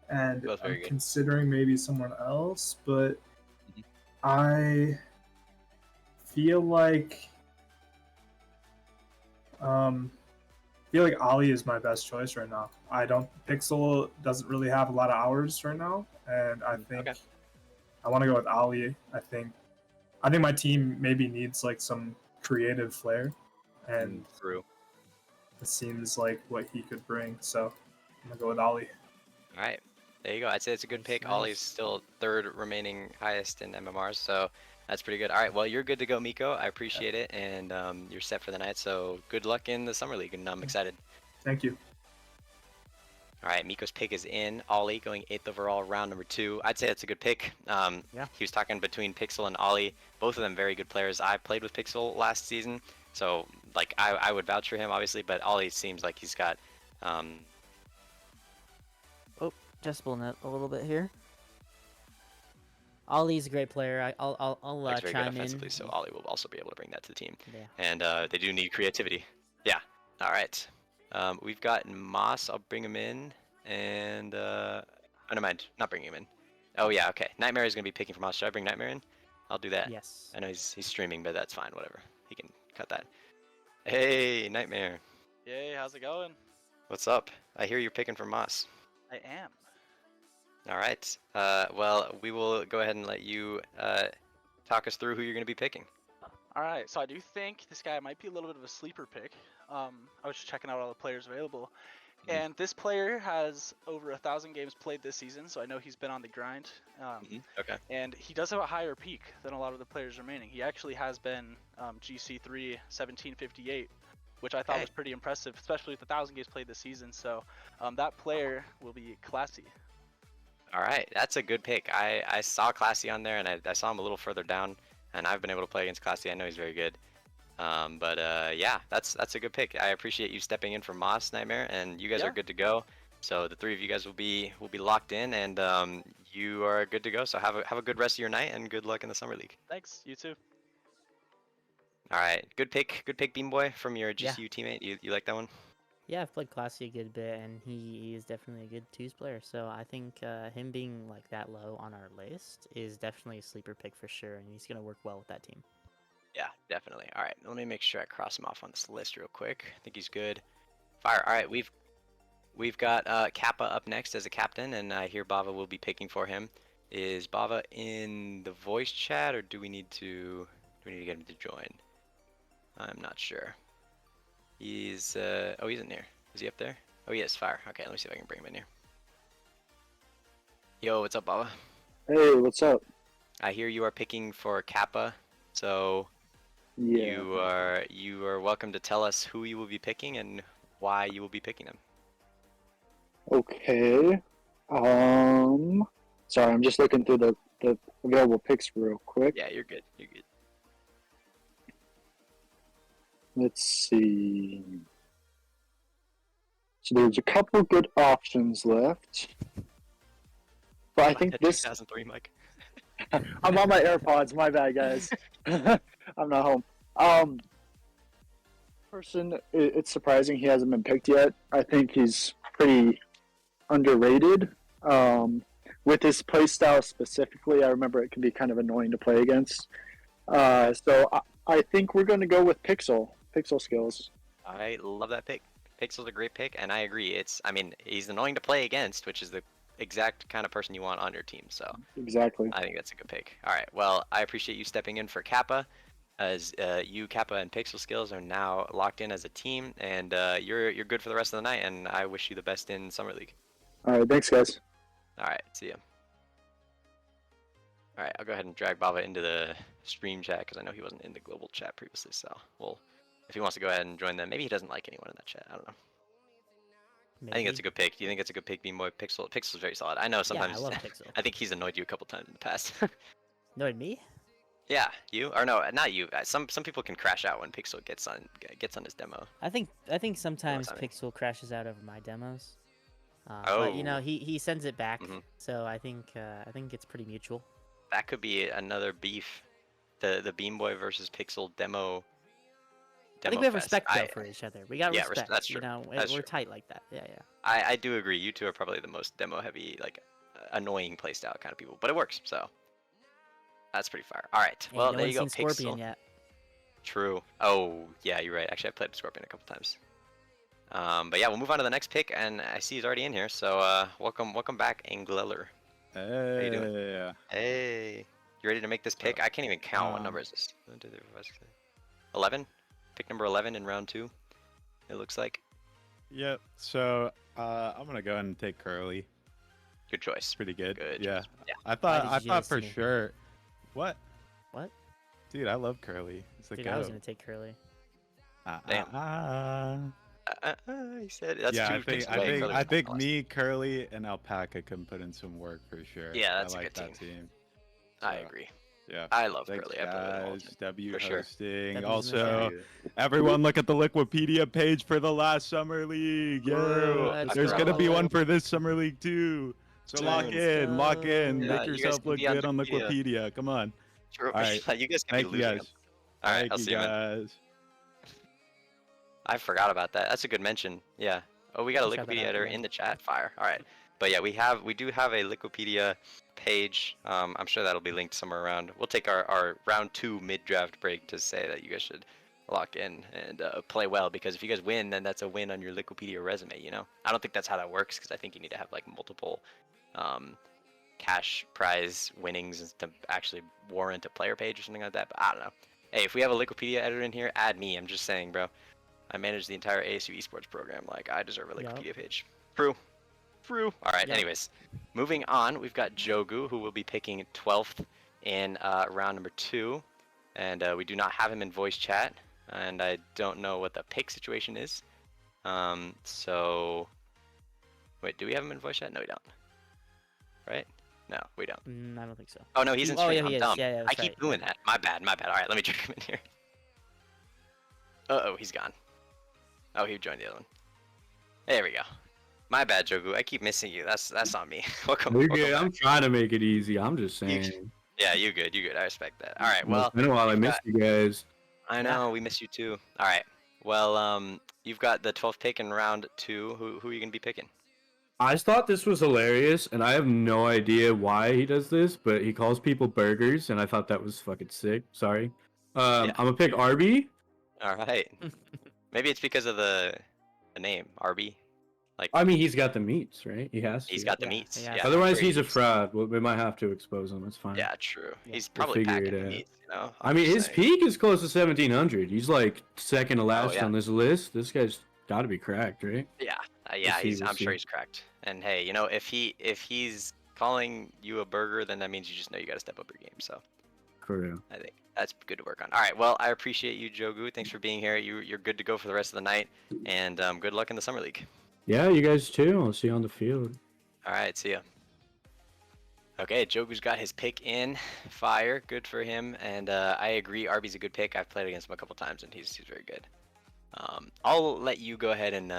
and Both very I'm good. considering maybe someone else, but I feel like Ollie is my best choice right now. I don't Pixel doesn't really have a lot of hours right now, and I think I want to go with Ollie. I think my team maybe needs like some creative flair, and True. it seems like what he could bring. So I'm gonna go with Ollie. All right, there you go. I'd say it's a good pick. Ollie's still third remaining highest in MMRs, so that's pretty good. All right, well, you're good to go, Miko. I appreciate it, and you're set for the night. So good luck in the summer league, and I'm excited. Thank you. All right, Miko's pick is in. Ollie going 8th overall, round number 2. I'd say that's a good pick. Yeah. He was talking between Pixel and Ollie. Both of them very good players. I played with Pixel last season, so like I would vouch for him, obviously, but Ollie seems like he's got Oh, decibel net a little bit here. Ollie's a great player. I'll very good chime offensively, in. so Ollie will also be able to bring that to the team. Yeah. And they do need creativity. Yeah. All right. We've got Moss. I'll bring him in. And oh, never mind. Not bringing him in. Oh yeah. Okay. Nightmare is gonna be picking for Moss. Should I bring Nightmare in? I'll do that. Yes. I know he's streaming, but that's fine. Whatever. He can cut that. Hey, Nightmare. Yay, how's it going? What's up? I hear you're picking for Moss. I am. All right. Well, we will go ahead and let you talk us through who you're going to be picking. All right, so I do think this guy might be a little bit of a sleeper pick. I was just checking out all the players available, and this player has over 1,000 games played this season, so I know he's been on the grind. Okay. And he does have a higher peak than a lot of the players remaining. He actually has been GC3 1758, which I thought was pretty impressive, especially with 1,000 games played this season. So that player will be Classy. All right, that's a good pick. I saw Classy on there, and I saw him a little further down, and I've been able to play against Classy. I know he's very good. Yeah, that's a good pick. I appreciate you stepping in for Moss, Nightmare, and you guys are good to go. So the 3 of you guys will be locked in, and you are good to go. So have a good rest of your night, and good luck in the summer league. Thanks. You too. All right, good pick, Beam Boy, from your GCU teammate. You like that one? Yeah, I've played Classy a good bit, and he is definitely a good twos player. So I think him being like that low on our list is definitely a sleeper pick for sure, and he's gonna work well with that team. Yeah, definitely. All right, let me make sure I cross him off on this list real quick. I think he's good. Fire. All right, we've got Kappa up next as a captain, and I hear Bava will be picking for him. Is Bava in the voice chat, or do we need to get him to join? I'm not sure. He's oh, he's in here. Is he up there? Oh, he is. Fire. Okay, let me see if I can bring him in here. Yo, what's up, Bava? Hey, what's up? I hear you are picking for Kappa, so you are welcome to tell us who you will be picking and why you will be picking them. Okay. Sorry, I'm just looking through the available picks real quick. Yeah, you're good. You're good. Let's see. So there's a couple good options left. But I think this 2003 mic. I'm on my AirPods, my bad guys. I'm not home. Person, it's surprising he hasn't been picked yet. I think he's pretty underrated. With his playstyle specifically, I remember it can be kind of annoying to play against. So I think we're going to go with Pixel skills. I love that pick. Pixel's a great pick, and I agree. I mean, he's annoying to play against, which is the exact kind of person you want on your team. So exactly, I think that's a good pick. All right, well, I appreciate you stepping in for Kappa, as you, Kappa, and Pixel Skills are now locked in as a team, and you're good for the rest of the night. And I wish you the best in Summer League. All right, thanks, guys. All right, see ya. All right, I'll go ahead and drag Bava into the stream chat because I know he wasn't in the global chat previously. So, well, if he wants to go ahead and join them, maybe he doesn't like anyone in that chat. I don't know. Maybe. I think that's a good pick. Do you think it's a good pick, Beam Boy? Pixel's very solid. I know sometimes. Yeah, I love Pixel. I think he's annoyed you a couple times in the past. Annoyed me? Yeah, you or no, not you. Some people can crash out when Pixel gets on his demo. I think sometimes Pixel crashes out over my demos. But you know, Oh. he sends it back, Mhm. so I think it's pretty mutual. That could be another beef. The Beam Boy versus Pixel demo I think we have fest. respect though for each other. We got Yeah, respect. that's You true. know, That's we're true. tight like that. Yeah, yeah. I do agree. You two are probably the most demo heavy, like annoying playstyle kind of people, but it works. So that's pretty fire. All right. Hey, Well, no there one's you go. seen Scorpion Pixel. yet. True. Oh, yeah, you're right. Actually, I played Scorpion a couple times. But yeah, we'll move on to the next pick, and I see he's already in here. So welcome back, Angleller. Hey. How you doing? Hey. You ready to make this pick? I can't even count. What number is this? 11. Pick number 11 in round 2. It looks like. Yep. So I'm gonna go ahead and take Curly. Good choice. Pretty good. Good Yeah. choice. Yeah. I Why thought did you do this to for me? sure. What? What? Dude, I love Curly. It's the Dude, I was goat. gonna take Curly. Damn. He said that's yeah, two picks away. Curly's I not think lost. me, Curly, and Alpaca can put in some work for sure. Yeah, that's I a like good that team. I So, agree. Yeah. I love Thanks, Curly. I play with him all the guys. time. W For sure. hosting. W's in the Also, chat. everyone look at the Liquipedia page for the last summer league. True. Yeah. Let's There's go. gonna be one for this summer league too. So Soon. lock in, lock in. go. Yeah, Make you guys yourself can look be on good on Liquipedia. Liquipedia. Come on. True. All right. You guys can Thank be you losing guys. them. All right, Thank I'll you see you, man. guys. I forgot about that. That's a good mention. Yeah. Oh, we got a Shout that Liquipedia out editor again. in the chat. Fire. All right. But yeah, we do have a Liquipedia page. I'm sure that'll be linked somewhere around. We'll take our round 2 mid-draft break to say that you guys should lock in and play well, because if you guys win, then that's a win on your Liquipedia resume. You know. I don't think that's how that works, because I think you need to have like multiple cash prize winnings to actually warrant a player page or something like that. But I don't know. Hey, if we have a Liquipedia editor in here, add me. I'm just saying, bro. I manage the entire ASU esports program. Like, I deserve a Wikipedia page. True. True. All right. Yep. Anyways, moving on, we've got Jogu, who will be picking 12th in round number 2, and we do not have him in voice chat, and I don't know what the pick situation is. So, wait, do we have him in voice chat? No, we don't. Right? No, we don't. I don't think so. Oh no, he's in Oh stream. yeah, I'm he is. dumb. Yeah, I that's keep right. doing that. My bad. My bad. All right, let me trick him in here. Uh-oh, he's gone. Oh, he joined the other one. There we go. My bad, Jogu. I keep missing you. That's on me. welcome. You're welcome good. back. I'm trying to make it easy. I'm just saying. Yeah, you good. You good. I respect that. All right. Well, It's been a while. I you've missed got- you guys. I know we miss you too. All right. Well, you've got the 12th pick in round 2. Who are you gonna be picking? I thought this was hilarious, and I have no idea why he does this, but he calls people burgers, and I thought that was fucking sick. Sorry. I'm gonna pick Arby. All right. Maybe it's because of the name Arby. Like, I mean, he's got the meats, right? He has to. he's got the meats. Yeah. Otherwise, great he's a meats. fraud. We might have to expose him. It's fine. Yeah, true. He's We'll probably figure packing it the out. meats. You know. I mean, his peak is close to 1,700. He's like second to last yeah. on this list. This guy's got to be cracked, right? Yeah, We'll see, we'll I'm sure see. he's cracked. And hey, you know, if he's calling you a burger, then that means you just know you got to step up your game. So For real. I think that's good to work on. All right, well, I appreciate you, Jogu. Thanks for being here. You're good to go for the rest of the night, and good luck in the summer league. Yeah, you guys too. I'll see you on the field. All right, see ya. Okay, Jogu's got his pick in. Fire, good for him. And I agree, Arby's a good pick. I've played against him a couple times, and he's very good. I'll let you go ahead and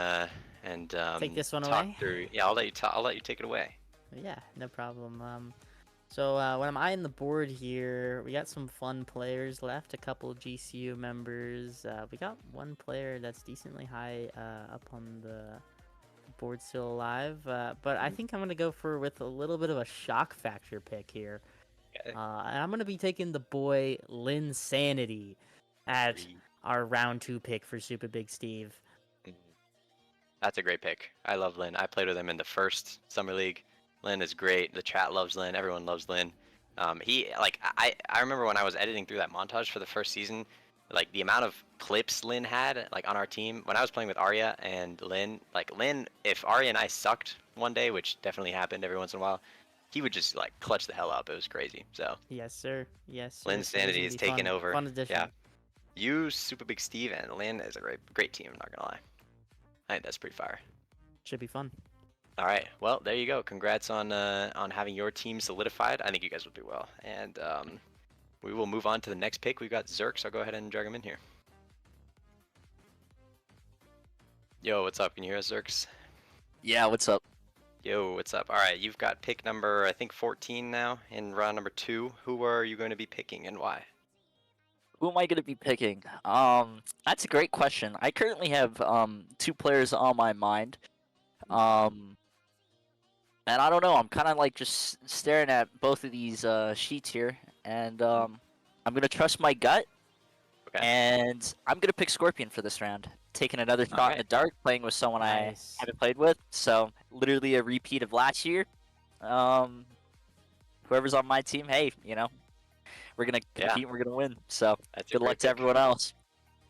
Take this one talk away? through. Yeah, I'll let you take it away. Yeah, no problem. So when I'm eyeing the board here, we got some fun players left. A couple of GCU members. We got one player that's decently high up on the board still alive. But I think I'm gonna go with a little bit of a shock factor pick here. And I'm gonna be taking the boy Lynn Sanity at our round 2 pick for Super Big Steve. That's a great pick. I love Lynn. I played with him in the first summer league. Lynn is great. The chat loves Lynn. Everyone loves Lynn. I remember when I was editing through that montage for the first season, like the amount of clips Lynn had like on our team when I was playing with Arya and Lynn. Like Lynn, if Arya and I sucked one day, which definitely happened every once in a while, he would just like clutch the hell up. It was crazy. So Yes, sir. Yes, sir. Lynn's So this sanity will is be taking fun. over. Fun addition. Yeah. You, Super Big Steve, and Lynn is a great team. I'm not gonna lie. I think that's pretty fire. Should be fun. All right. Well, there you go. Congrats on having your team solidified. I think you guys will do well. And we will move on to the next pick. We've got Zerks. I'll go ahead and drag him in here. Yo, what's up? Can you hear us, Zerks? Yeah, what's up? Yo, what's up? All right, you've got pick number, I think 14 now in round number 2. Who are you going to be picking and why? Who am I going to be picking? That's a great question. I currently have 2 players on my mind. And I don't know. I'm kind of like just staring at both of these sheets here, and I'm gonna trust my gut, and I'm gonna pick Scorpion for this round. Taking another shot in the dark, playing with someone I haven't played with, so literally a repeat of last year. Whoever's on my team, hey, we're gonna compete, and we're gonna win. So good luck to everyone else.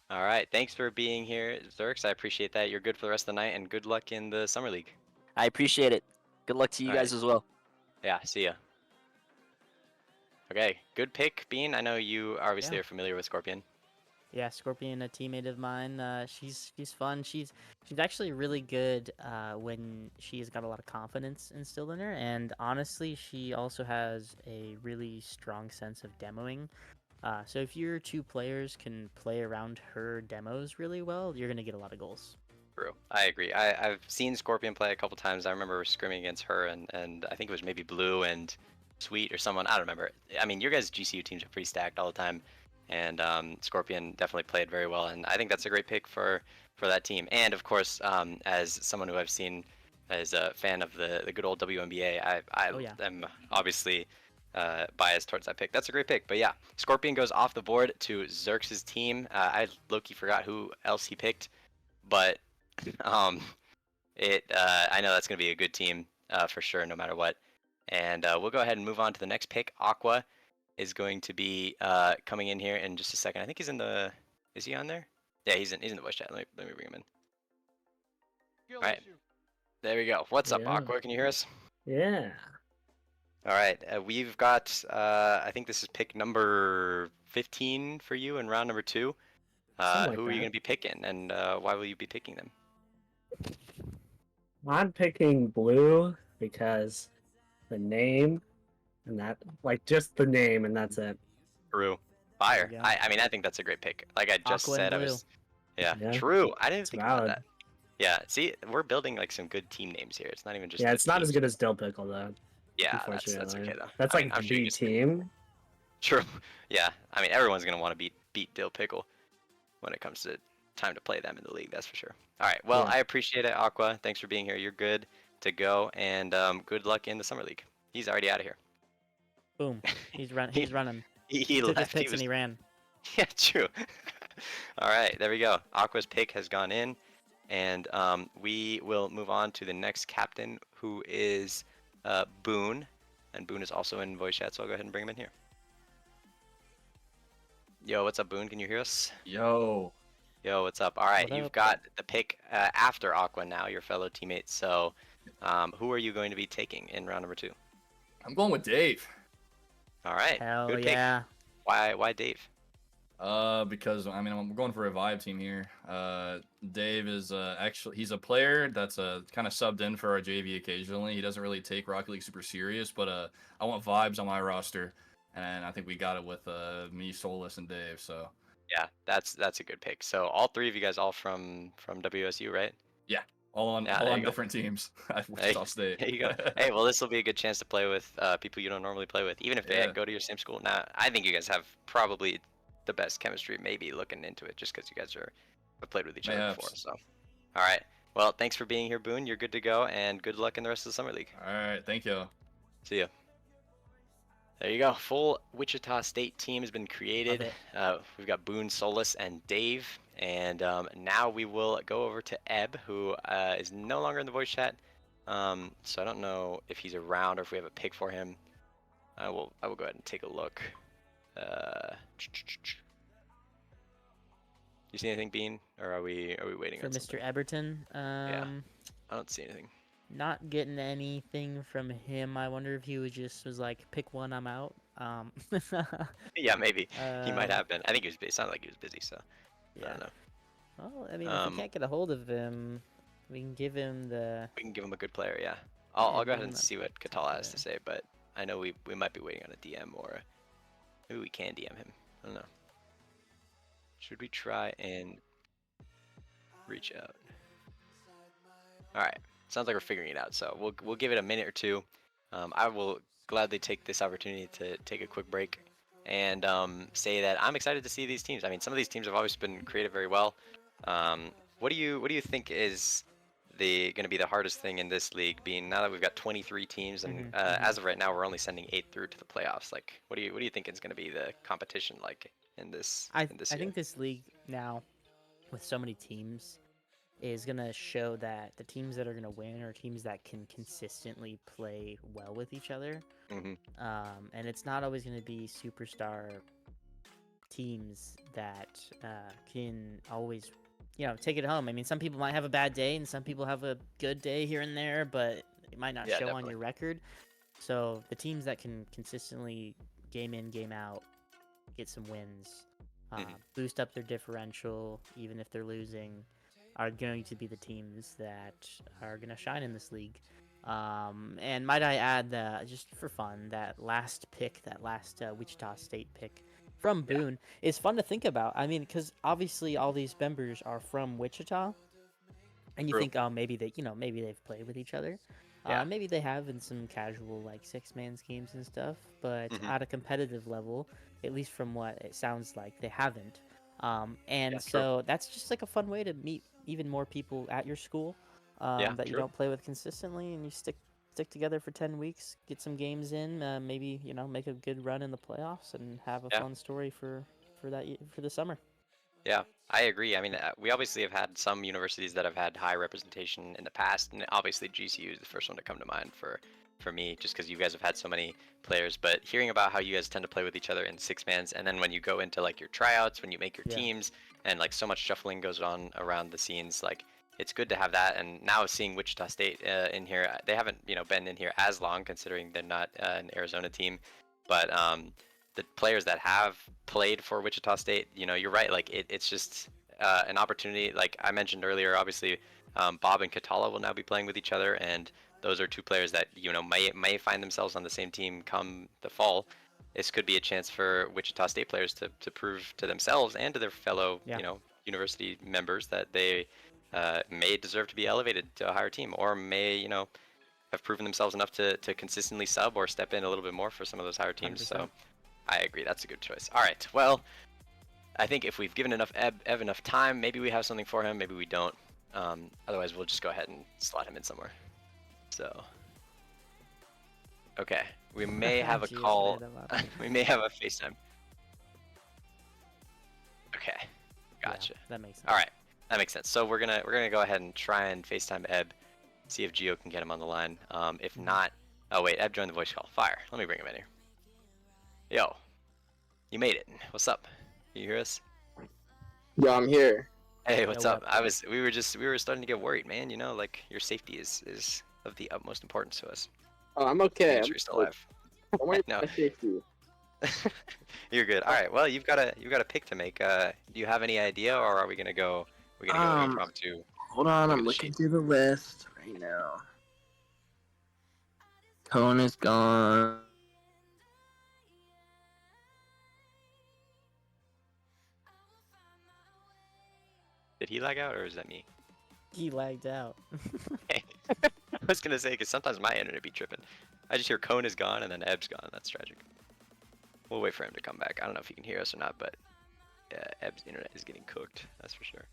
All right, thanks for being here, Zerx. I appreciate that. You're good for the rest of the night, and good luck in the Summer League. I appreciate it. Good luck to you guys as well. Yeah, see ya. Okay, good pick, Bean. I know you obviously are familiar with Scorpion. Yeah, Scorpion, a teammate of mine. She's fun. She's actually really good when she's got a lot of confidence instilled in her, and honestly, she also has a really strong sense of demoing. So if your 2 players can play around her demos really well, you're gonna get a lot of goals. True, I agree. I've seen Scorpion play a couple times. I remember scrimming against her, and I think it was maybe Blue and Sweet or someone. I don't remember. I mean, your guys' GCU teams are pretty stacked all the time. And Scorpion definitely played very well, and I think that's a great pick for that team. And of course, as someone who I've seen as a fan of the good old WNBA, I am obviously biased towards that pick. That's a great pick. But yeah, Scorpion goes off the board to Zerx's team. I low-key forgot who else he picked, but I know that's gonna be a good team for sure, no matter what. And we'll go ahead and move on to the next pick. Aqua is going to be coming in here in just a second. I think he's in the. Is he on there? Yeah, he's in the voice chat. Let me bring him in. All right. There we go. What's up, Aqua? Can you hear us? Yeah. All right. We've got. I think this is pick number 15 for you in round number 2. Who are you going to be picking, and why will you be picking them? I'm picking Blue because the name and that, like, just the name and that's it. True. Fire. I mean, I think that's a great pick. Like I just Aqua and said, I Blue. was. Yeah, Yeah. true. I didn't It's think about valid. that. Yeah, see, we're building like some good team names here. It's not even just. Yeah, the it's not as teams. good as Dill Pickle though. Yeah, that's unfortunately. okay though. That's I like mean, I'm the sure you B guys team. True. Yeah. I mean, everyone's gonna want to beat Dill Pickle when it comes to time to play them in the league. That's for sure. All right. Well, Yeah. I appreciate it, Aqua. Thanks for being here. You're good to go, and good luck in the summer league. He's already out of here. Boom. He's running. He took his left. picks and he ran. Yeah, true. All right, there we go. Aqua's pick has gone in, and we will move on to the next captain, who is Boone, and Boone is also in voice chat. So I'll go ahead and bring him in here. Yo, what's up, Boone? Can you hear us? Yo. Yo, what's up? All right, What you've up? got the pick after Aqua now, your fellow teammate. So, who are you going to be taking in round number 2? I'm going with Dave. All right, Hell good yeah. pick. Why Dave? Because I mean we're going for a vibe team here. Dave is actually he's a player that's kind of subbed in for our JV occasionally. He doesn't really take Rocket League super serious, but I want vibes on my roster, and I think we got it with me, Solus, and Dave. So Yeah, that's a good pick. So all 3 of you guys all from WSU, right? yeah, all on Yeah, there you go. different teams at Wichita State. There you go. Hey, well, this will be a good chance to play with people you don't normally play with, even if they Yeah. go to your same school. Now, I think you guys have probably the best chemistry, maybe looking into it, just because you guys have played with each other Mayhaps. before. So, all right. Well, thanks for being here, Boone. You're good to go, and good luck in the rest of the summer league. All right, thank you. See ya. There you go. Full Wichita State team has been created. We've got Boone, Solus, and Dave. And now we will go over to Ebb, who is no longer in the voice chat. So I don't know if he's around or if we have a pick for him. I will go ahead and take a look. You see anything, Bean? Or are we waiting For on Mr. something? Eberton, Yeah. I don't see anything. not getting anything from him. I wonder if he was like, pick one, I'm out. Yeah, maybe. He might have been. I think he was busy. It sounded like he was busy, so I don't know. Well, I mean, if we can't get a hold of him, we can give him the. We can give him a good player, yeah. I'll go give ahead him and a see what Katala has to say, but I know we might be waiting on a DM, or maybe we can DM him. I don't know. Should we try and reach out? All right. sounds like we're figuring it out. So we'll give it a minute or two. I will gladly take this opportunity to take a quick break and say that I'm excited to see these teams. I mean, some of these teams have always been created very well. What do you think is going to be the hardest thing in this league? Being now that we've got 23 teams, and as of right now, we're only sending 8 through to the playoffs. Like, what do you think is going to be the competition like in this I year? think this league now, with so many teams, is going to show that the teams that are going to win are teams that can consistently play well with each other. And it's not always going to be superstar teams that can always, take it home. I mean, some people might have a bad day and some people have a good day here and there, but it might not show on your record. So the teams that can consistently game in, game out, get some wins, boost up their differential, even if they're losing, are going to be the teams that are going to shine in this league. And might I add that, just for fun, that last Wichita State pick from Boone is fun to think about. I mean, because obviously all these members are from Wichita, and you think, oh, maybe they've played with each other. Maybe they have in some casual like 6-man games and stuff, but at a competitive level, at least from what it sounds like, they haven't. So that's just like a fun way to meet even more people at your school that you don't play with consistently, and you stick together for 10 weeks, get some games in, maybe make a good run in the playoffs, and have a fun story for the summer. Yeah, I agree. I mean, we obviously have had some universities that have had high representation in the past, and obviously GCU is the first one to come to mind for me, just because you guys have had so many players. But hearing about how you guys tend to play with each other in 6-mans, and then when you go into like your tryouts, when you make your teams, and like so much shuffling goes on around the scenes, like it's good to have that. And now seeing Wichita State in here, they haven't been in here as long, considering they're not an Arizona team, but the players that have played for Wichita State, you're right. Like it's just an opportunity. Like I mentioned earlier, obviously, Bob and Katala will now be playing with each other, and those are two players that may find themselves on the same team come the fall. This could be a chance for Wichita State players to prove to themselves and to their fellow university members that they may deserve to be elevated to a higher team, or may have proven themselves enough to consistently sub or step in a little bit more for some of those higher teams. 100%. So I agree, that's a good choice. All right, well, I think if we've given Ev enough time, maybe we have something for him, maybe we don't. Otherwise, we'll just go ahead and slot him in somewhere. So, okay, we may have a call. We may have a FaceTime. Okay, gotcha. That makes sense. All right, that makes sense. So we're gonna go ahead and try and FaceTime Eb, see if Gio can get him on the line. If not, oh wait, Eb joined the voice call. Fire. Let me bring him in here. Yo, you made it. What's up? Can you hear us? Yo, I'm here. Hey, what's up? We were starting to get worried, man. Like your safety is of the utmost importance to us. Oh, I'm okay. Make sure you're still alive. Don't worry No. about my safety. You're good. All right. Well, you've got a pick to make. Do you have any idea, or are we gonna go? We're gonna go impromptu. Hold on, I'm looking through the list right now. Cone is gone. Did he lag out, or is that me? He lagged out. I was gonna say, because sometimes my internet be tripping. I just hear Cone is gone and then Eb's gone. That's tragic. We'll wait for him to come back. I don't know if he can hear us or not, but yeah, Eb's internet is getting cooked. That's for sure.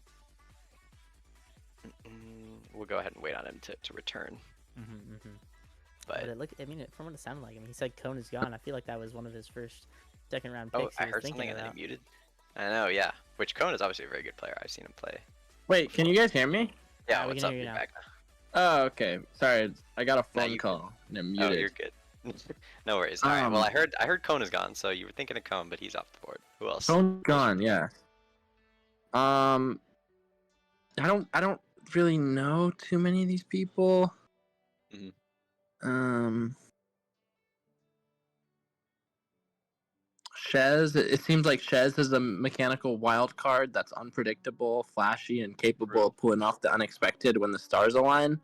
We'll go ahead and wait on him to return. But from what it sounded like, he said Cone is gone. I feel like that was one of his first second round oh, picks. I heard something and then he muted. I know, yeah. Which Cone is obviously a very good player. I've seen him play. Wait, can you guys hear me? Yeah, what's up? You're back now. Oh, okay. Sorry, I got a phone call and it muted. Oh, you're good. No worries. All right. Well, I heard Cone is gone, so you were thinking of Cone, but he's off the board. Who else? Cone's gone. Yeah. I don't really know too many of these people. Shez, it seems like Shez is a mechanical wild card that's unpredictable, flashy, and capable of pulling off the unexpected when the stars align.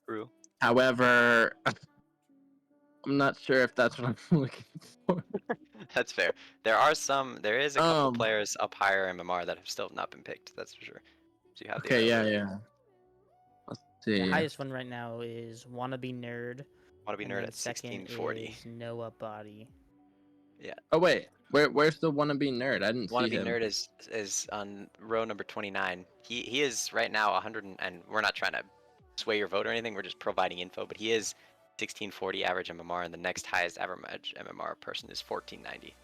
True. However, I'm not sure if that's what I'm looking for. That's fair. There is a couple players up higher in MMR that have still not been picked. That's for sure. So you have yeah. The See. highest one right now is Wannabe Nerd. Wannabe and Nerd then at second 1640. is Noah Body. Yeah. Oh wait, where's the wannabe nerd? I didn't see Wannabe him. Nerd is on row number 29. He is right now 100, and we're not trying to sway your vote or anything. We're just providing info. But he is 1640 average MMR, and the next highest average MMR person is 1490.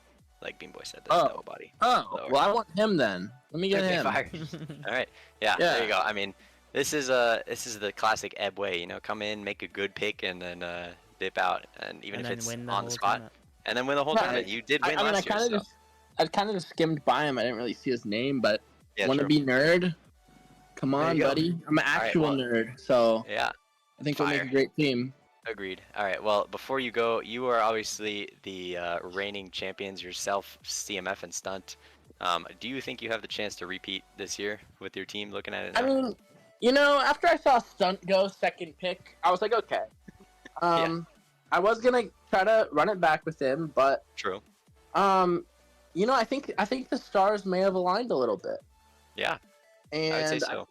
Like Bean Boy said, that's Noah Body. Oh, Lower. well, I want him then. Let me get Okay, him. fire. All right. Yeah, there you go. I mean, this is the classic Ebb way. You know, come in, make a good pick, and then dip out, and even And if then it's win the on the whole spot, tournament. and then win the whole Yeah, tournament. You did win I mean, last year, so. I kind of just skimmed by him. I didn't really see his name, but Yeah, wanna true. be nerd? Come There on, you go. buddy. I'm an All right, actual well, nerd, so yeah. I think we'll make a Fire. great team. Agreed. All right. Well, before you go, you are obviously the reigning champions yourself, CMF and Stunt. Do you think you have the chance to repeat this year with your team? Looking at it now. I mean, you know, after I saw Stunt go second pick, I was like, okay. I was gonna try to run it back with him, but True. you know, I think the stars may have aligned a little bit. Yeah. And I would say so.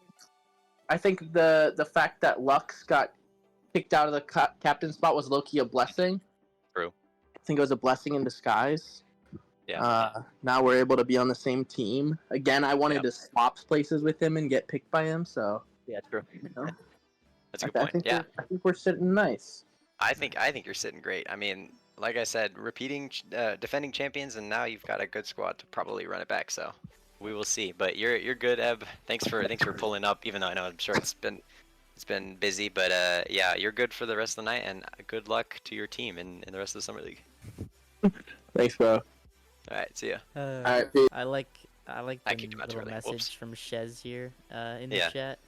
I think the fact that Lux got kicked out of the captain spot was low-key a blessing. True. I think it was a blessing in disguise. Yeah. Now we're able to be on the same team. Again, I wanted to swap places with him and get picked by him, so yeah, true. You know, That's a good point. Yeah. I think we're sitting nice. I think you're sitting great. I mean, like I said, repeating defending champions, and now you've got a good squad to probably run it back. So we will see. But you're good, Eb. Thanks for pulling up. Even though I know I'm sure it's been busy, but yeah, you're good for the rest of the night, and good luck to your team in the rest of the summer league. Thanks, bro. All right, see ya. Alright, I like the kicked him out too little early. message Whoops. from Shez here in the Yeah. chat,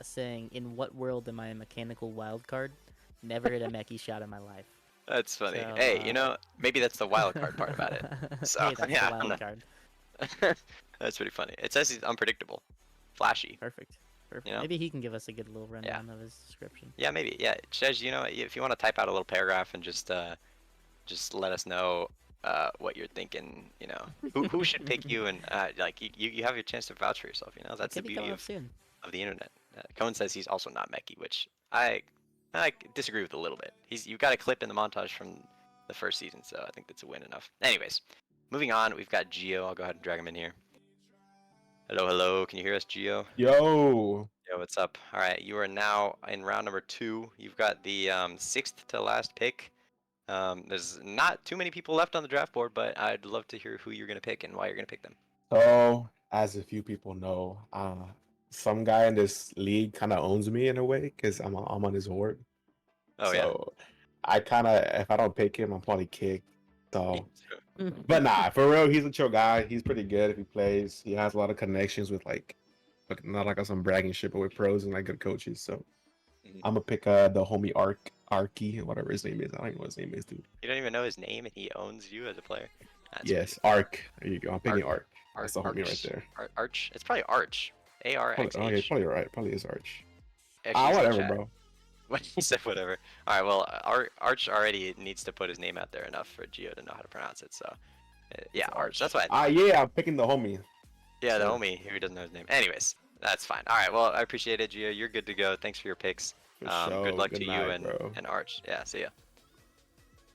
saying, "In what world am I a mechanical wild card? Never hit a mechie shot in my life." That's funny. So, Hey, you know, maybe that's the wild card part about it. So Hey, that's yeah, the wild card. that's pretty funny. It says he's unpredictable, flashy. Perfect. You know? Maybe he can give us a good little rundown of his description. Yeah, maybe. Yeah, Shez, you know, if you want to type out a little paragraph and just let us know what you're thinking, you know, who should pick you, and like you have your chance to vouch for yourself. You know, that's the Could be beauty coming of up soon. the internet. Cohen says he's also not Mechie, which I disagree with a little bit. You've got a clip in the montage from the first season, so I think that's a win enough. Anyways, moving on, we've got Gio. I'll go ahead and drag him in here. Hello. Can you hear us, Gio? Yo. Yo, what's up? All right, you are now in round number 2. You've got the sixth to last pick. There's not too many people left on the draft board, but I'd love to hear who you're gonna pick and why you're gonna pick them. So, as a few people know, some guy in this league kind of owns me in a way because I'm on his board. Oh, so I kind of, if I don't pick him, I'm probably kicked. So, but nah, for real, he's a chill guy. He's pretty good if he plays. He has a lot of connections with like not like on some bragging shit, but with pros and like good coaches. So I'm gonna pick the homie Arky, whatever his name is. I don't even know what his name is, dude. You don't even know his name, and he owns you as a player. That's Yes, Ark. There you go. I'm picking Ark. That's the homie right Arch. there. Arch. It's probably Arch. A-R-X-H. Oh, yeah, probably right. Probably is Arch. Actually, Whatever, chat. bro. What he said, whatever. All right, well, Arch already needs to put his name out there enough for Gio to know how to pronounce it. So, yeah, Arch. That's why. Yeah, I'm picking the homie. Yeah, the homie who doesn't know his name. Anyways, that's fine. All right, well, I appreciate it, Gio. You're good to go. Thanks for your picks. sure. Good luck Good to you night, bro. and Arch. Yeah, see ya.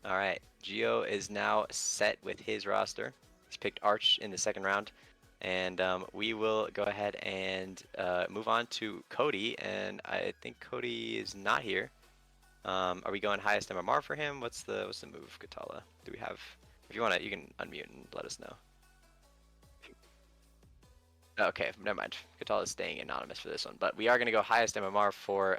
All right, Gio is now set with his roster. He's picked Arch in the second round. And we will go ahead and move on to Cody. And I think Cody is not here. Are we going highest MMR for him? What's the move, Katala? Do we have? If you want to, you can unmute and let us know. Okay, never mind. Katala is staying anonymous for this one, but we are going to go highest MMR for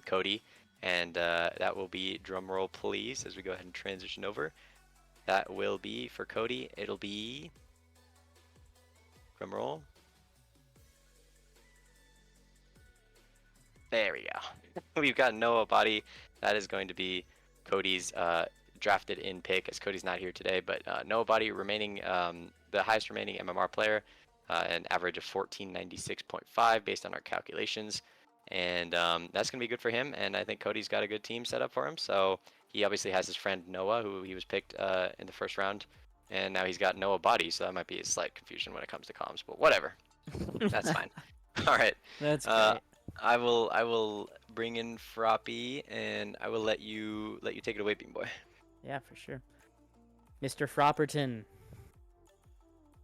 Cody, and that will be drumroll please as we go ahead and transition over. That will be for Cody. It'll be drumroll. There we go. We've got Noah Body. That is going to be Cody's drafted in pick, as Cody's not here today. But Noah Body remaining the highest remaining MMR player, an average of 1496.5 based on our calculations. And that's going to be good for him. And I think Cody's got a good team set up for him. So he obviously has his friend Noah, who he was picked in the first round. And now he's got Noah Body, so that might be a slight confusion when it comes to comms. But whatever. That's fine. All right. That's great. I will bring in Froppy, and I will let you take it away, Bean Boy. Yeah, for sure. Mr. Fropperton.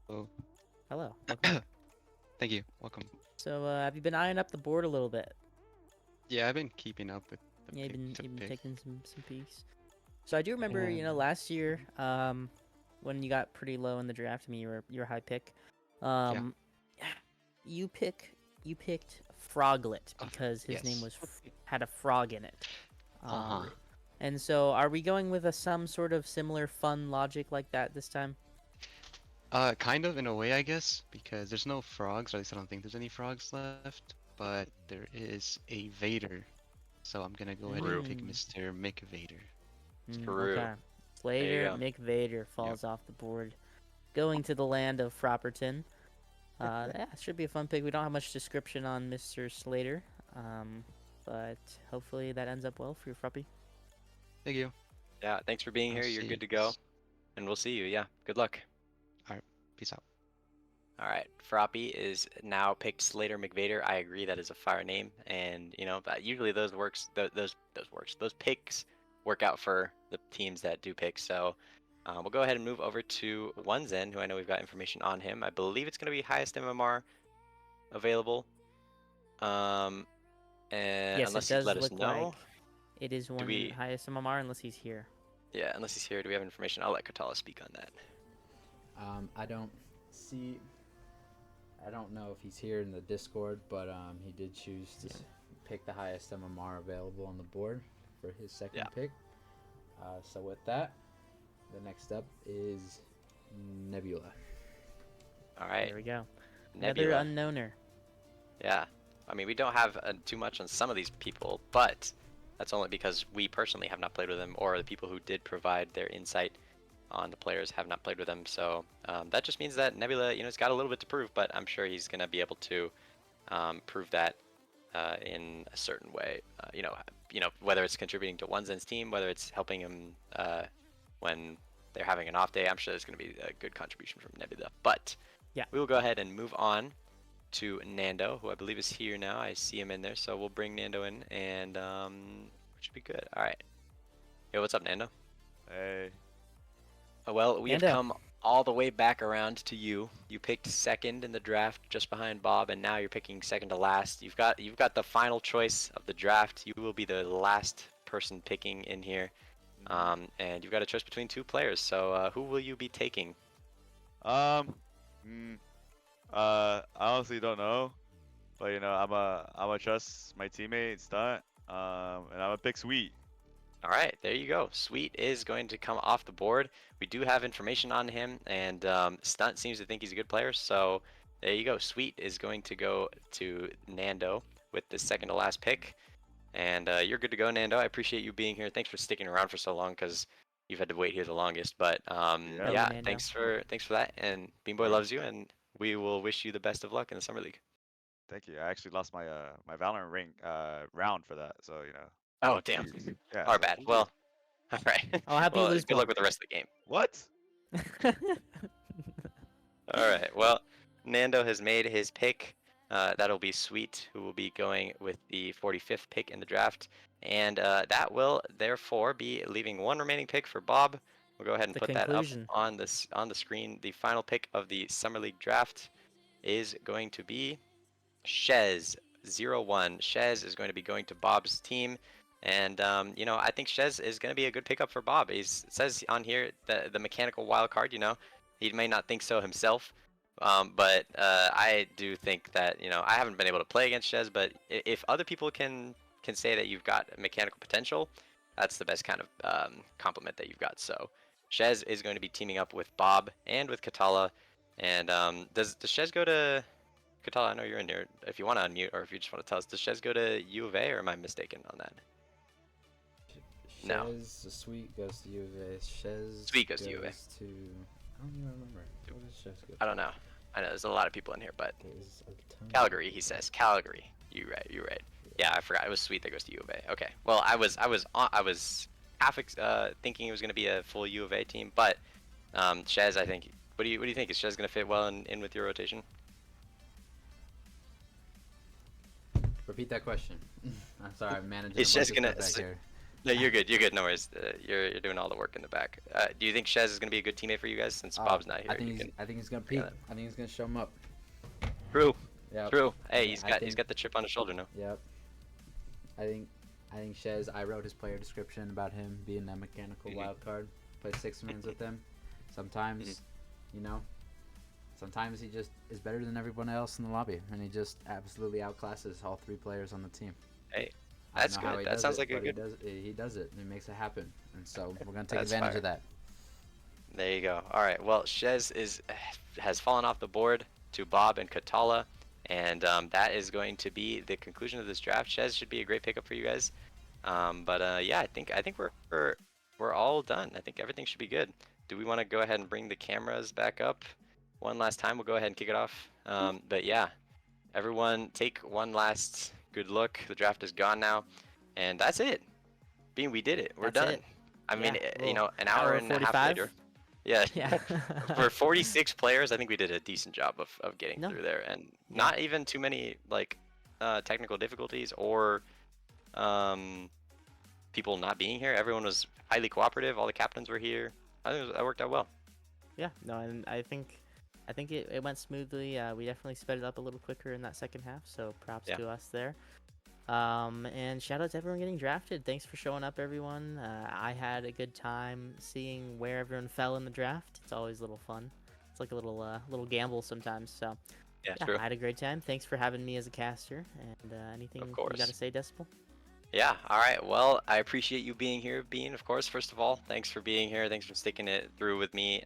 Oh. Hello. Welcome. Thank you. Welcome. So, have you been eyeing up the board a little bit? Yeah, I've been keeping up with the Yeah, pick you've to been pick. taking some peeks. So I do remember, last year, when you got pretty low in the draft, I mean, you were high pick. You picked Froglet because his name was had a frog in it. And so, are we going with some sort of similar fun logic like that this time? Kind of in a way, I guess, because there's no frogs, or at least I don't think there's any frogs left, but there is a Vader. So I'm gonna go ahead and pick Mr. McVader. Okay. Slater McVader falls off the board, going to the land of Fropperton. Yeah, it should be a fun pick. We don't have much description on Mr. Slater, but hopefully that ends up well for you, Froppy. Thank you. Yeah, thanks for being here. You're good to go, and we'll see you. Yeah, good luck. All right, peace out. All right, Froppy is now picked Slater McVader. I agree, that is a fire name, and usually those picks work out for the teams that do picks. So we'll go ahead and move over to Onezen, who I know we've got information on him. I believe it's going to be highest MMR available. And Yes, unless it you does let us look know, like it is highest MMR unless he's here. Yeah, unless he's here. Do we have information? I'll let Katala speak on that. I don't know if he's here in the Discord, but he did choose to pick the highest MMR available on the board for his second pick. So with that, the next up is Nebula. All right. There we go. Nebula. Another unknowner. Yeah. I mean, we don't have too much on some of these people, but that's only because we personally have not played with them, or the people who did provide their insight on the players have not played with them. So that just means that Nebula, he's got a little bit to prove, but I'm sure he's going to be able to prove that in a certain way. Whether it's contributing to Onezen's team, whether it's helping him when they're having an off day, I'm sure there's going to be a good contribution from Nebula. But we will go ahead and move on to Nando, who I believe is here now. I see him in there, so we'll bring Nando in, and it should be good. All right. Yo, what's up, Nando? Hey. Well, we have come all the way back around to you. You picked second in the draft, just behind Bob, and now you're picking second to last. You've got the final choice of the draft. You will be the last person picking in here, and you've got a choice between two players. So who will you be taking? I honestly don't know, but I'm a trust my teammate Stunt, and I'm gonna pick Sweet. All right, there you go. Sweet is going to come off the board. We do have information on him, and Stunt seems to think he's a good player, so there you go. Sweet is going to go to Nando with the second to last pick, and you're good to go, Nando. I appreciate you being here. Thanks for sticking around for so long, because you've had to wait here the longest. But yeah, thanks for that, and Bean Boy loves you, and we will wish you the best of luck in the Summer League. Thank you. I actually lost my my Valorant round for that, so Oh, damn. Yeah, Our bad. Well, all right. Oh, happy to lose. Good luck with the rest of the game. What? All right. Well, Nando has made his pick. That'll be Sweet, who will be going with the 45th pick in the draft. And that will therefore be leaving one remaining pick for Bob. We'll go ahead and put that up on the screen. The final pick of the Summer League draft is going to be Shez 01. Shez is going to be going to Bob's team. And, I think Shez is going to be a good pickup for Bob. It says on here the mechanical wild card, he may not think so himself. But I do think that, I haven't been able to play against Shez, but if other people can say that you've got mechanical potential, that's the best kind of compliment that you've got. So Shez is going to be teaming up with Bob and with Katala. And does Shez go to... Katala, I know you're in here. If you want to unmute, or if you just want to tell us, does Shez go to U of A, or am I mistaken on that? No. Sweet goes to U of A. Shez Sweet goes to U of A. I don't even remember. What does Shez go to? I don't know. I know there's a lot of people in here, but Calgary, he says. Calgary. You're right. Yeah, I forgot. It was Sweet that goes to U of A. Okay. Well, I was half thinking it was going to be a full U of A team, but Shez, I think. What do you think? Is Shez going to fit well in with your rotation? Repeat that question. I'm sorry, I'm managing Is a bunch Shez of gonna? stuff back here. No, you're good. You're good. No worries. You're doing all the work in the back. Do you think Shez is gonna be a good teammate for you guys since Bob's not here? I think he's gonna peak. I think he's gonna show him up. True. Yep. True. Hey, Yeah, he's got the chip on his shoulder now. Yep. I think Shez. I wrote his player description about him being that mechanical wild card. Play 6 minutes with him. Sometimes, sometimes he just is better than everyone else in the lobby, and he just absolutely outclasses all 3 players on the team. Hey, that's good. That sounds like a good. He does it. And he makes it happen, and so we're gonna take That's advantage fire. of that. There you go. All right. Well, Shez has fallen off the board to Bob and Katala, and that is going to be the conclusion of this draft. Shez should be a great pickup for you guys. Yeah, I think we're all done. I think everything should be good. Do we want to go ahead and bring the cameras back up one last time? We'll go ahead and kick it off. But yeah, everyone take one last good look. The draft is gone now, and that's it. Bean, we did it. We're That's done. it. I mean, Well, an hour and a half 45? later. Yeah. Yeah. For 46 players, I think we did a decent job of getting No. through there, and not even too many like technical difficulties or people not being here. Everyone was highly cooperative. All the captains were here. I think that worked out well. Yeah, no, and I think it went smoothly. We definitely sped it up a little quicker in that second half, so props Yeah. to us there. And shout out to everyone getting drafted. Thanks for showing up, everyone. I had a good time seeing where everyone fell in the draft. It's always a little fun. It's like a little gamble sometimes. So Yeah, true. I had a great time. Thanks for having me as a caster. And anything you got to course. say, Decibel? Yeah, all right. Well, I appreciate you being here, Bean, of course, first of all. Thanks for being here. Thanks for sticking it through with me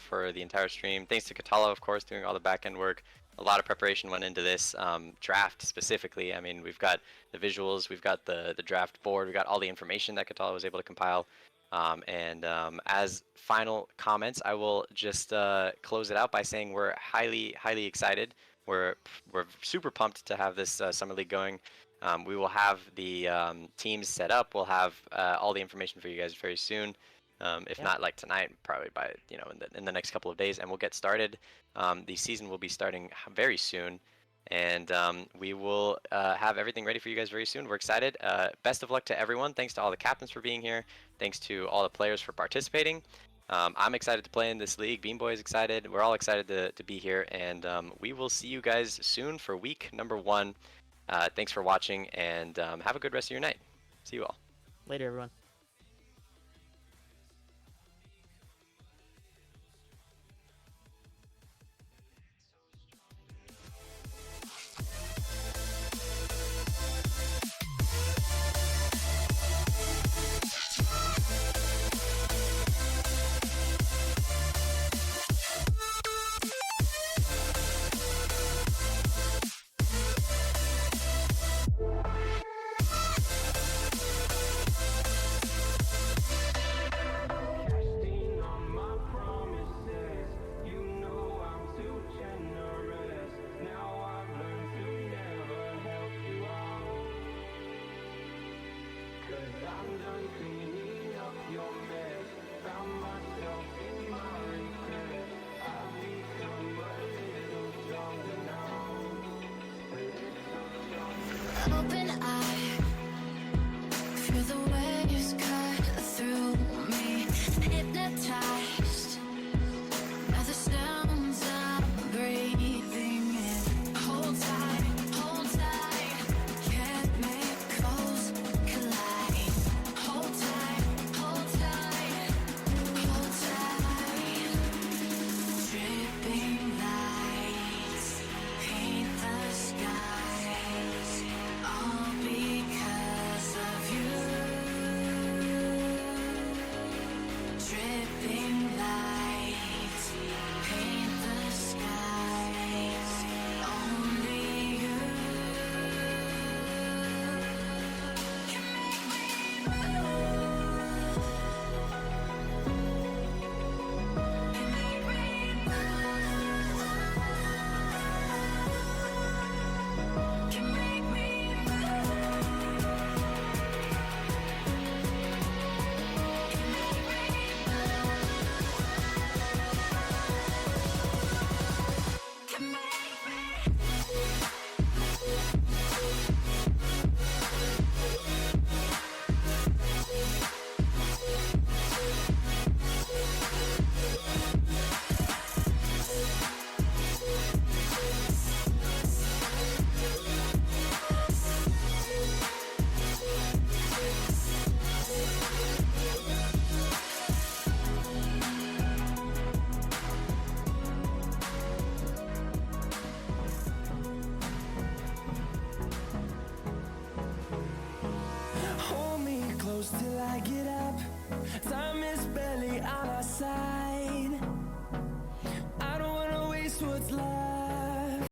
for the entire stream. Thanks to Katala, of course, doing all the back-end work. A lot of preparation went into this draft specifically. I mean, we've got the visuals, we've got the draft board, we've got all the information that Katala was able to compile. As final comments, I will just close it out by saying we're highly, highly excited. We're super pumped to have this Summer League going. We will have the teams set up. We'll have all the information for you guys very soon. If not like tonight, probably by in the next couple of days, and we'll get started. The season will be starting very soon, and we will have everything ready for you guys very soon. We're excited. Best of luck to everyone. Thanks to all the captains for being here. Thanks to all the players for participating. I'm excited to play in this league. Bean Boy is excited. We're all excited to be here, and we will see you guys soon for week number 1. Thanks for watching, and have a good rest of your night. See you all. Later, everyone. Open eye, feel the waves cut through me. Hypnotized by the sounds I'm breathing in. Hold tight, chemicals collide. Hold tight, hold tight, hold tight. Dripping lights paint the skies. Time is barely on our side. I don't wanna waste what's left.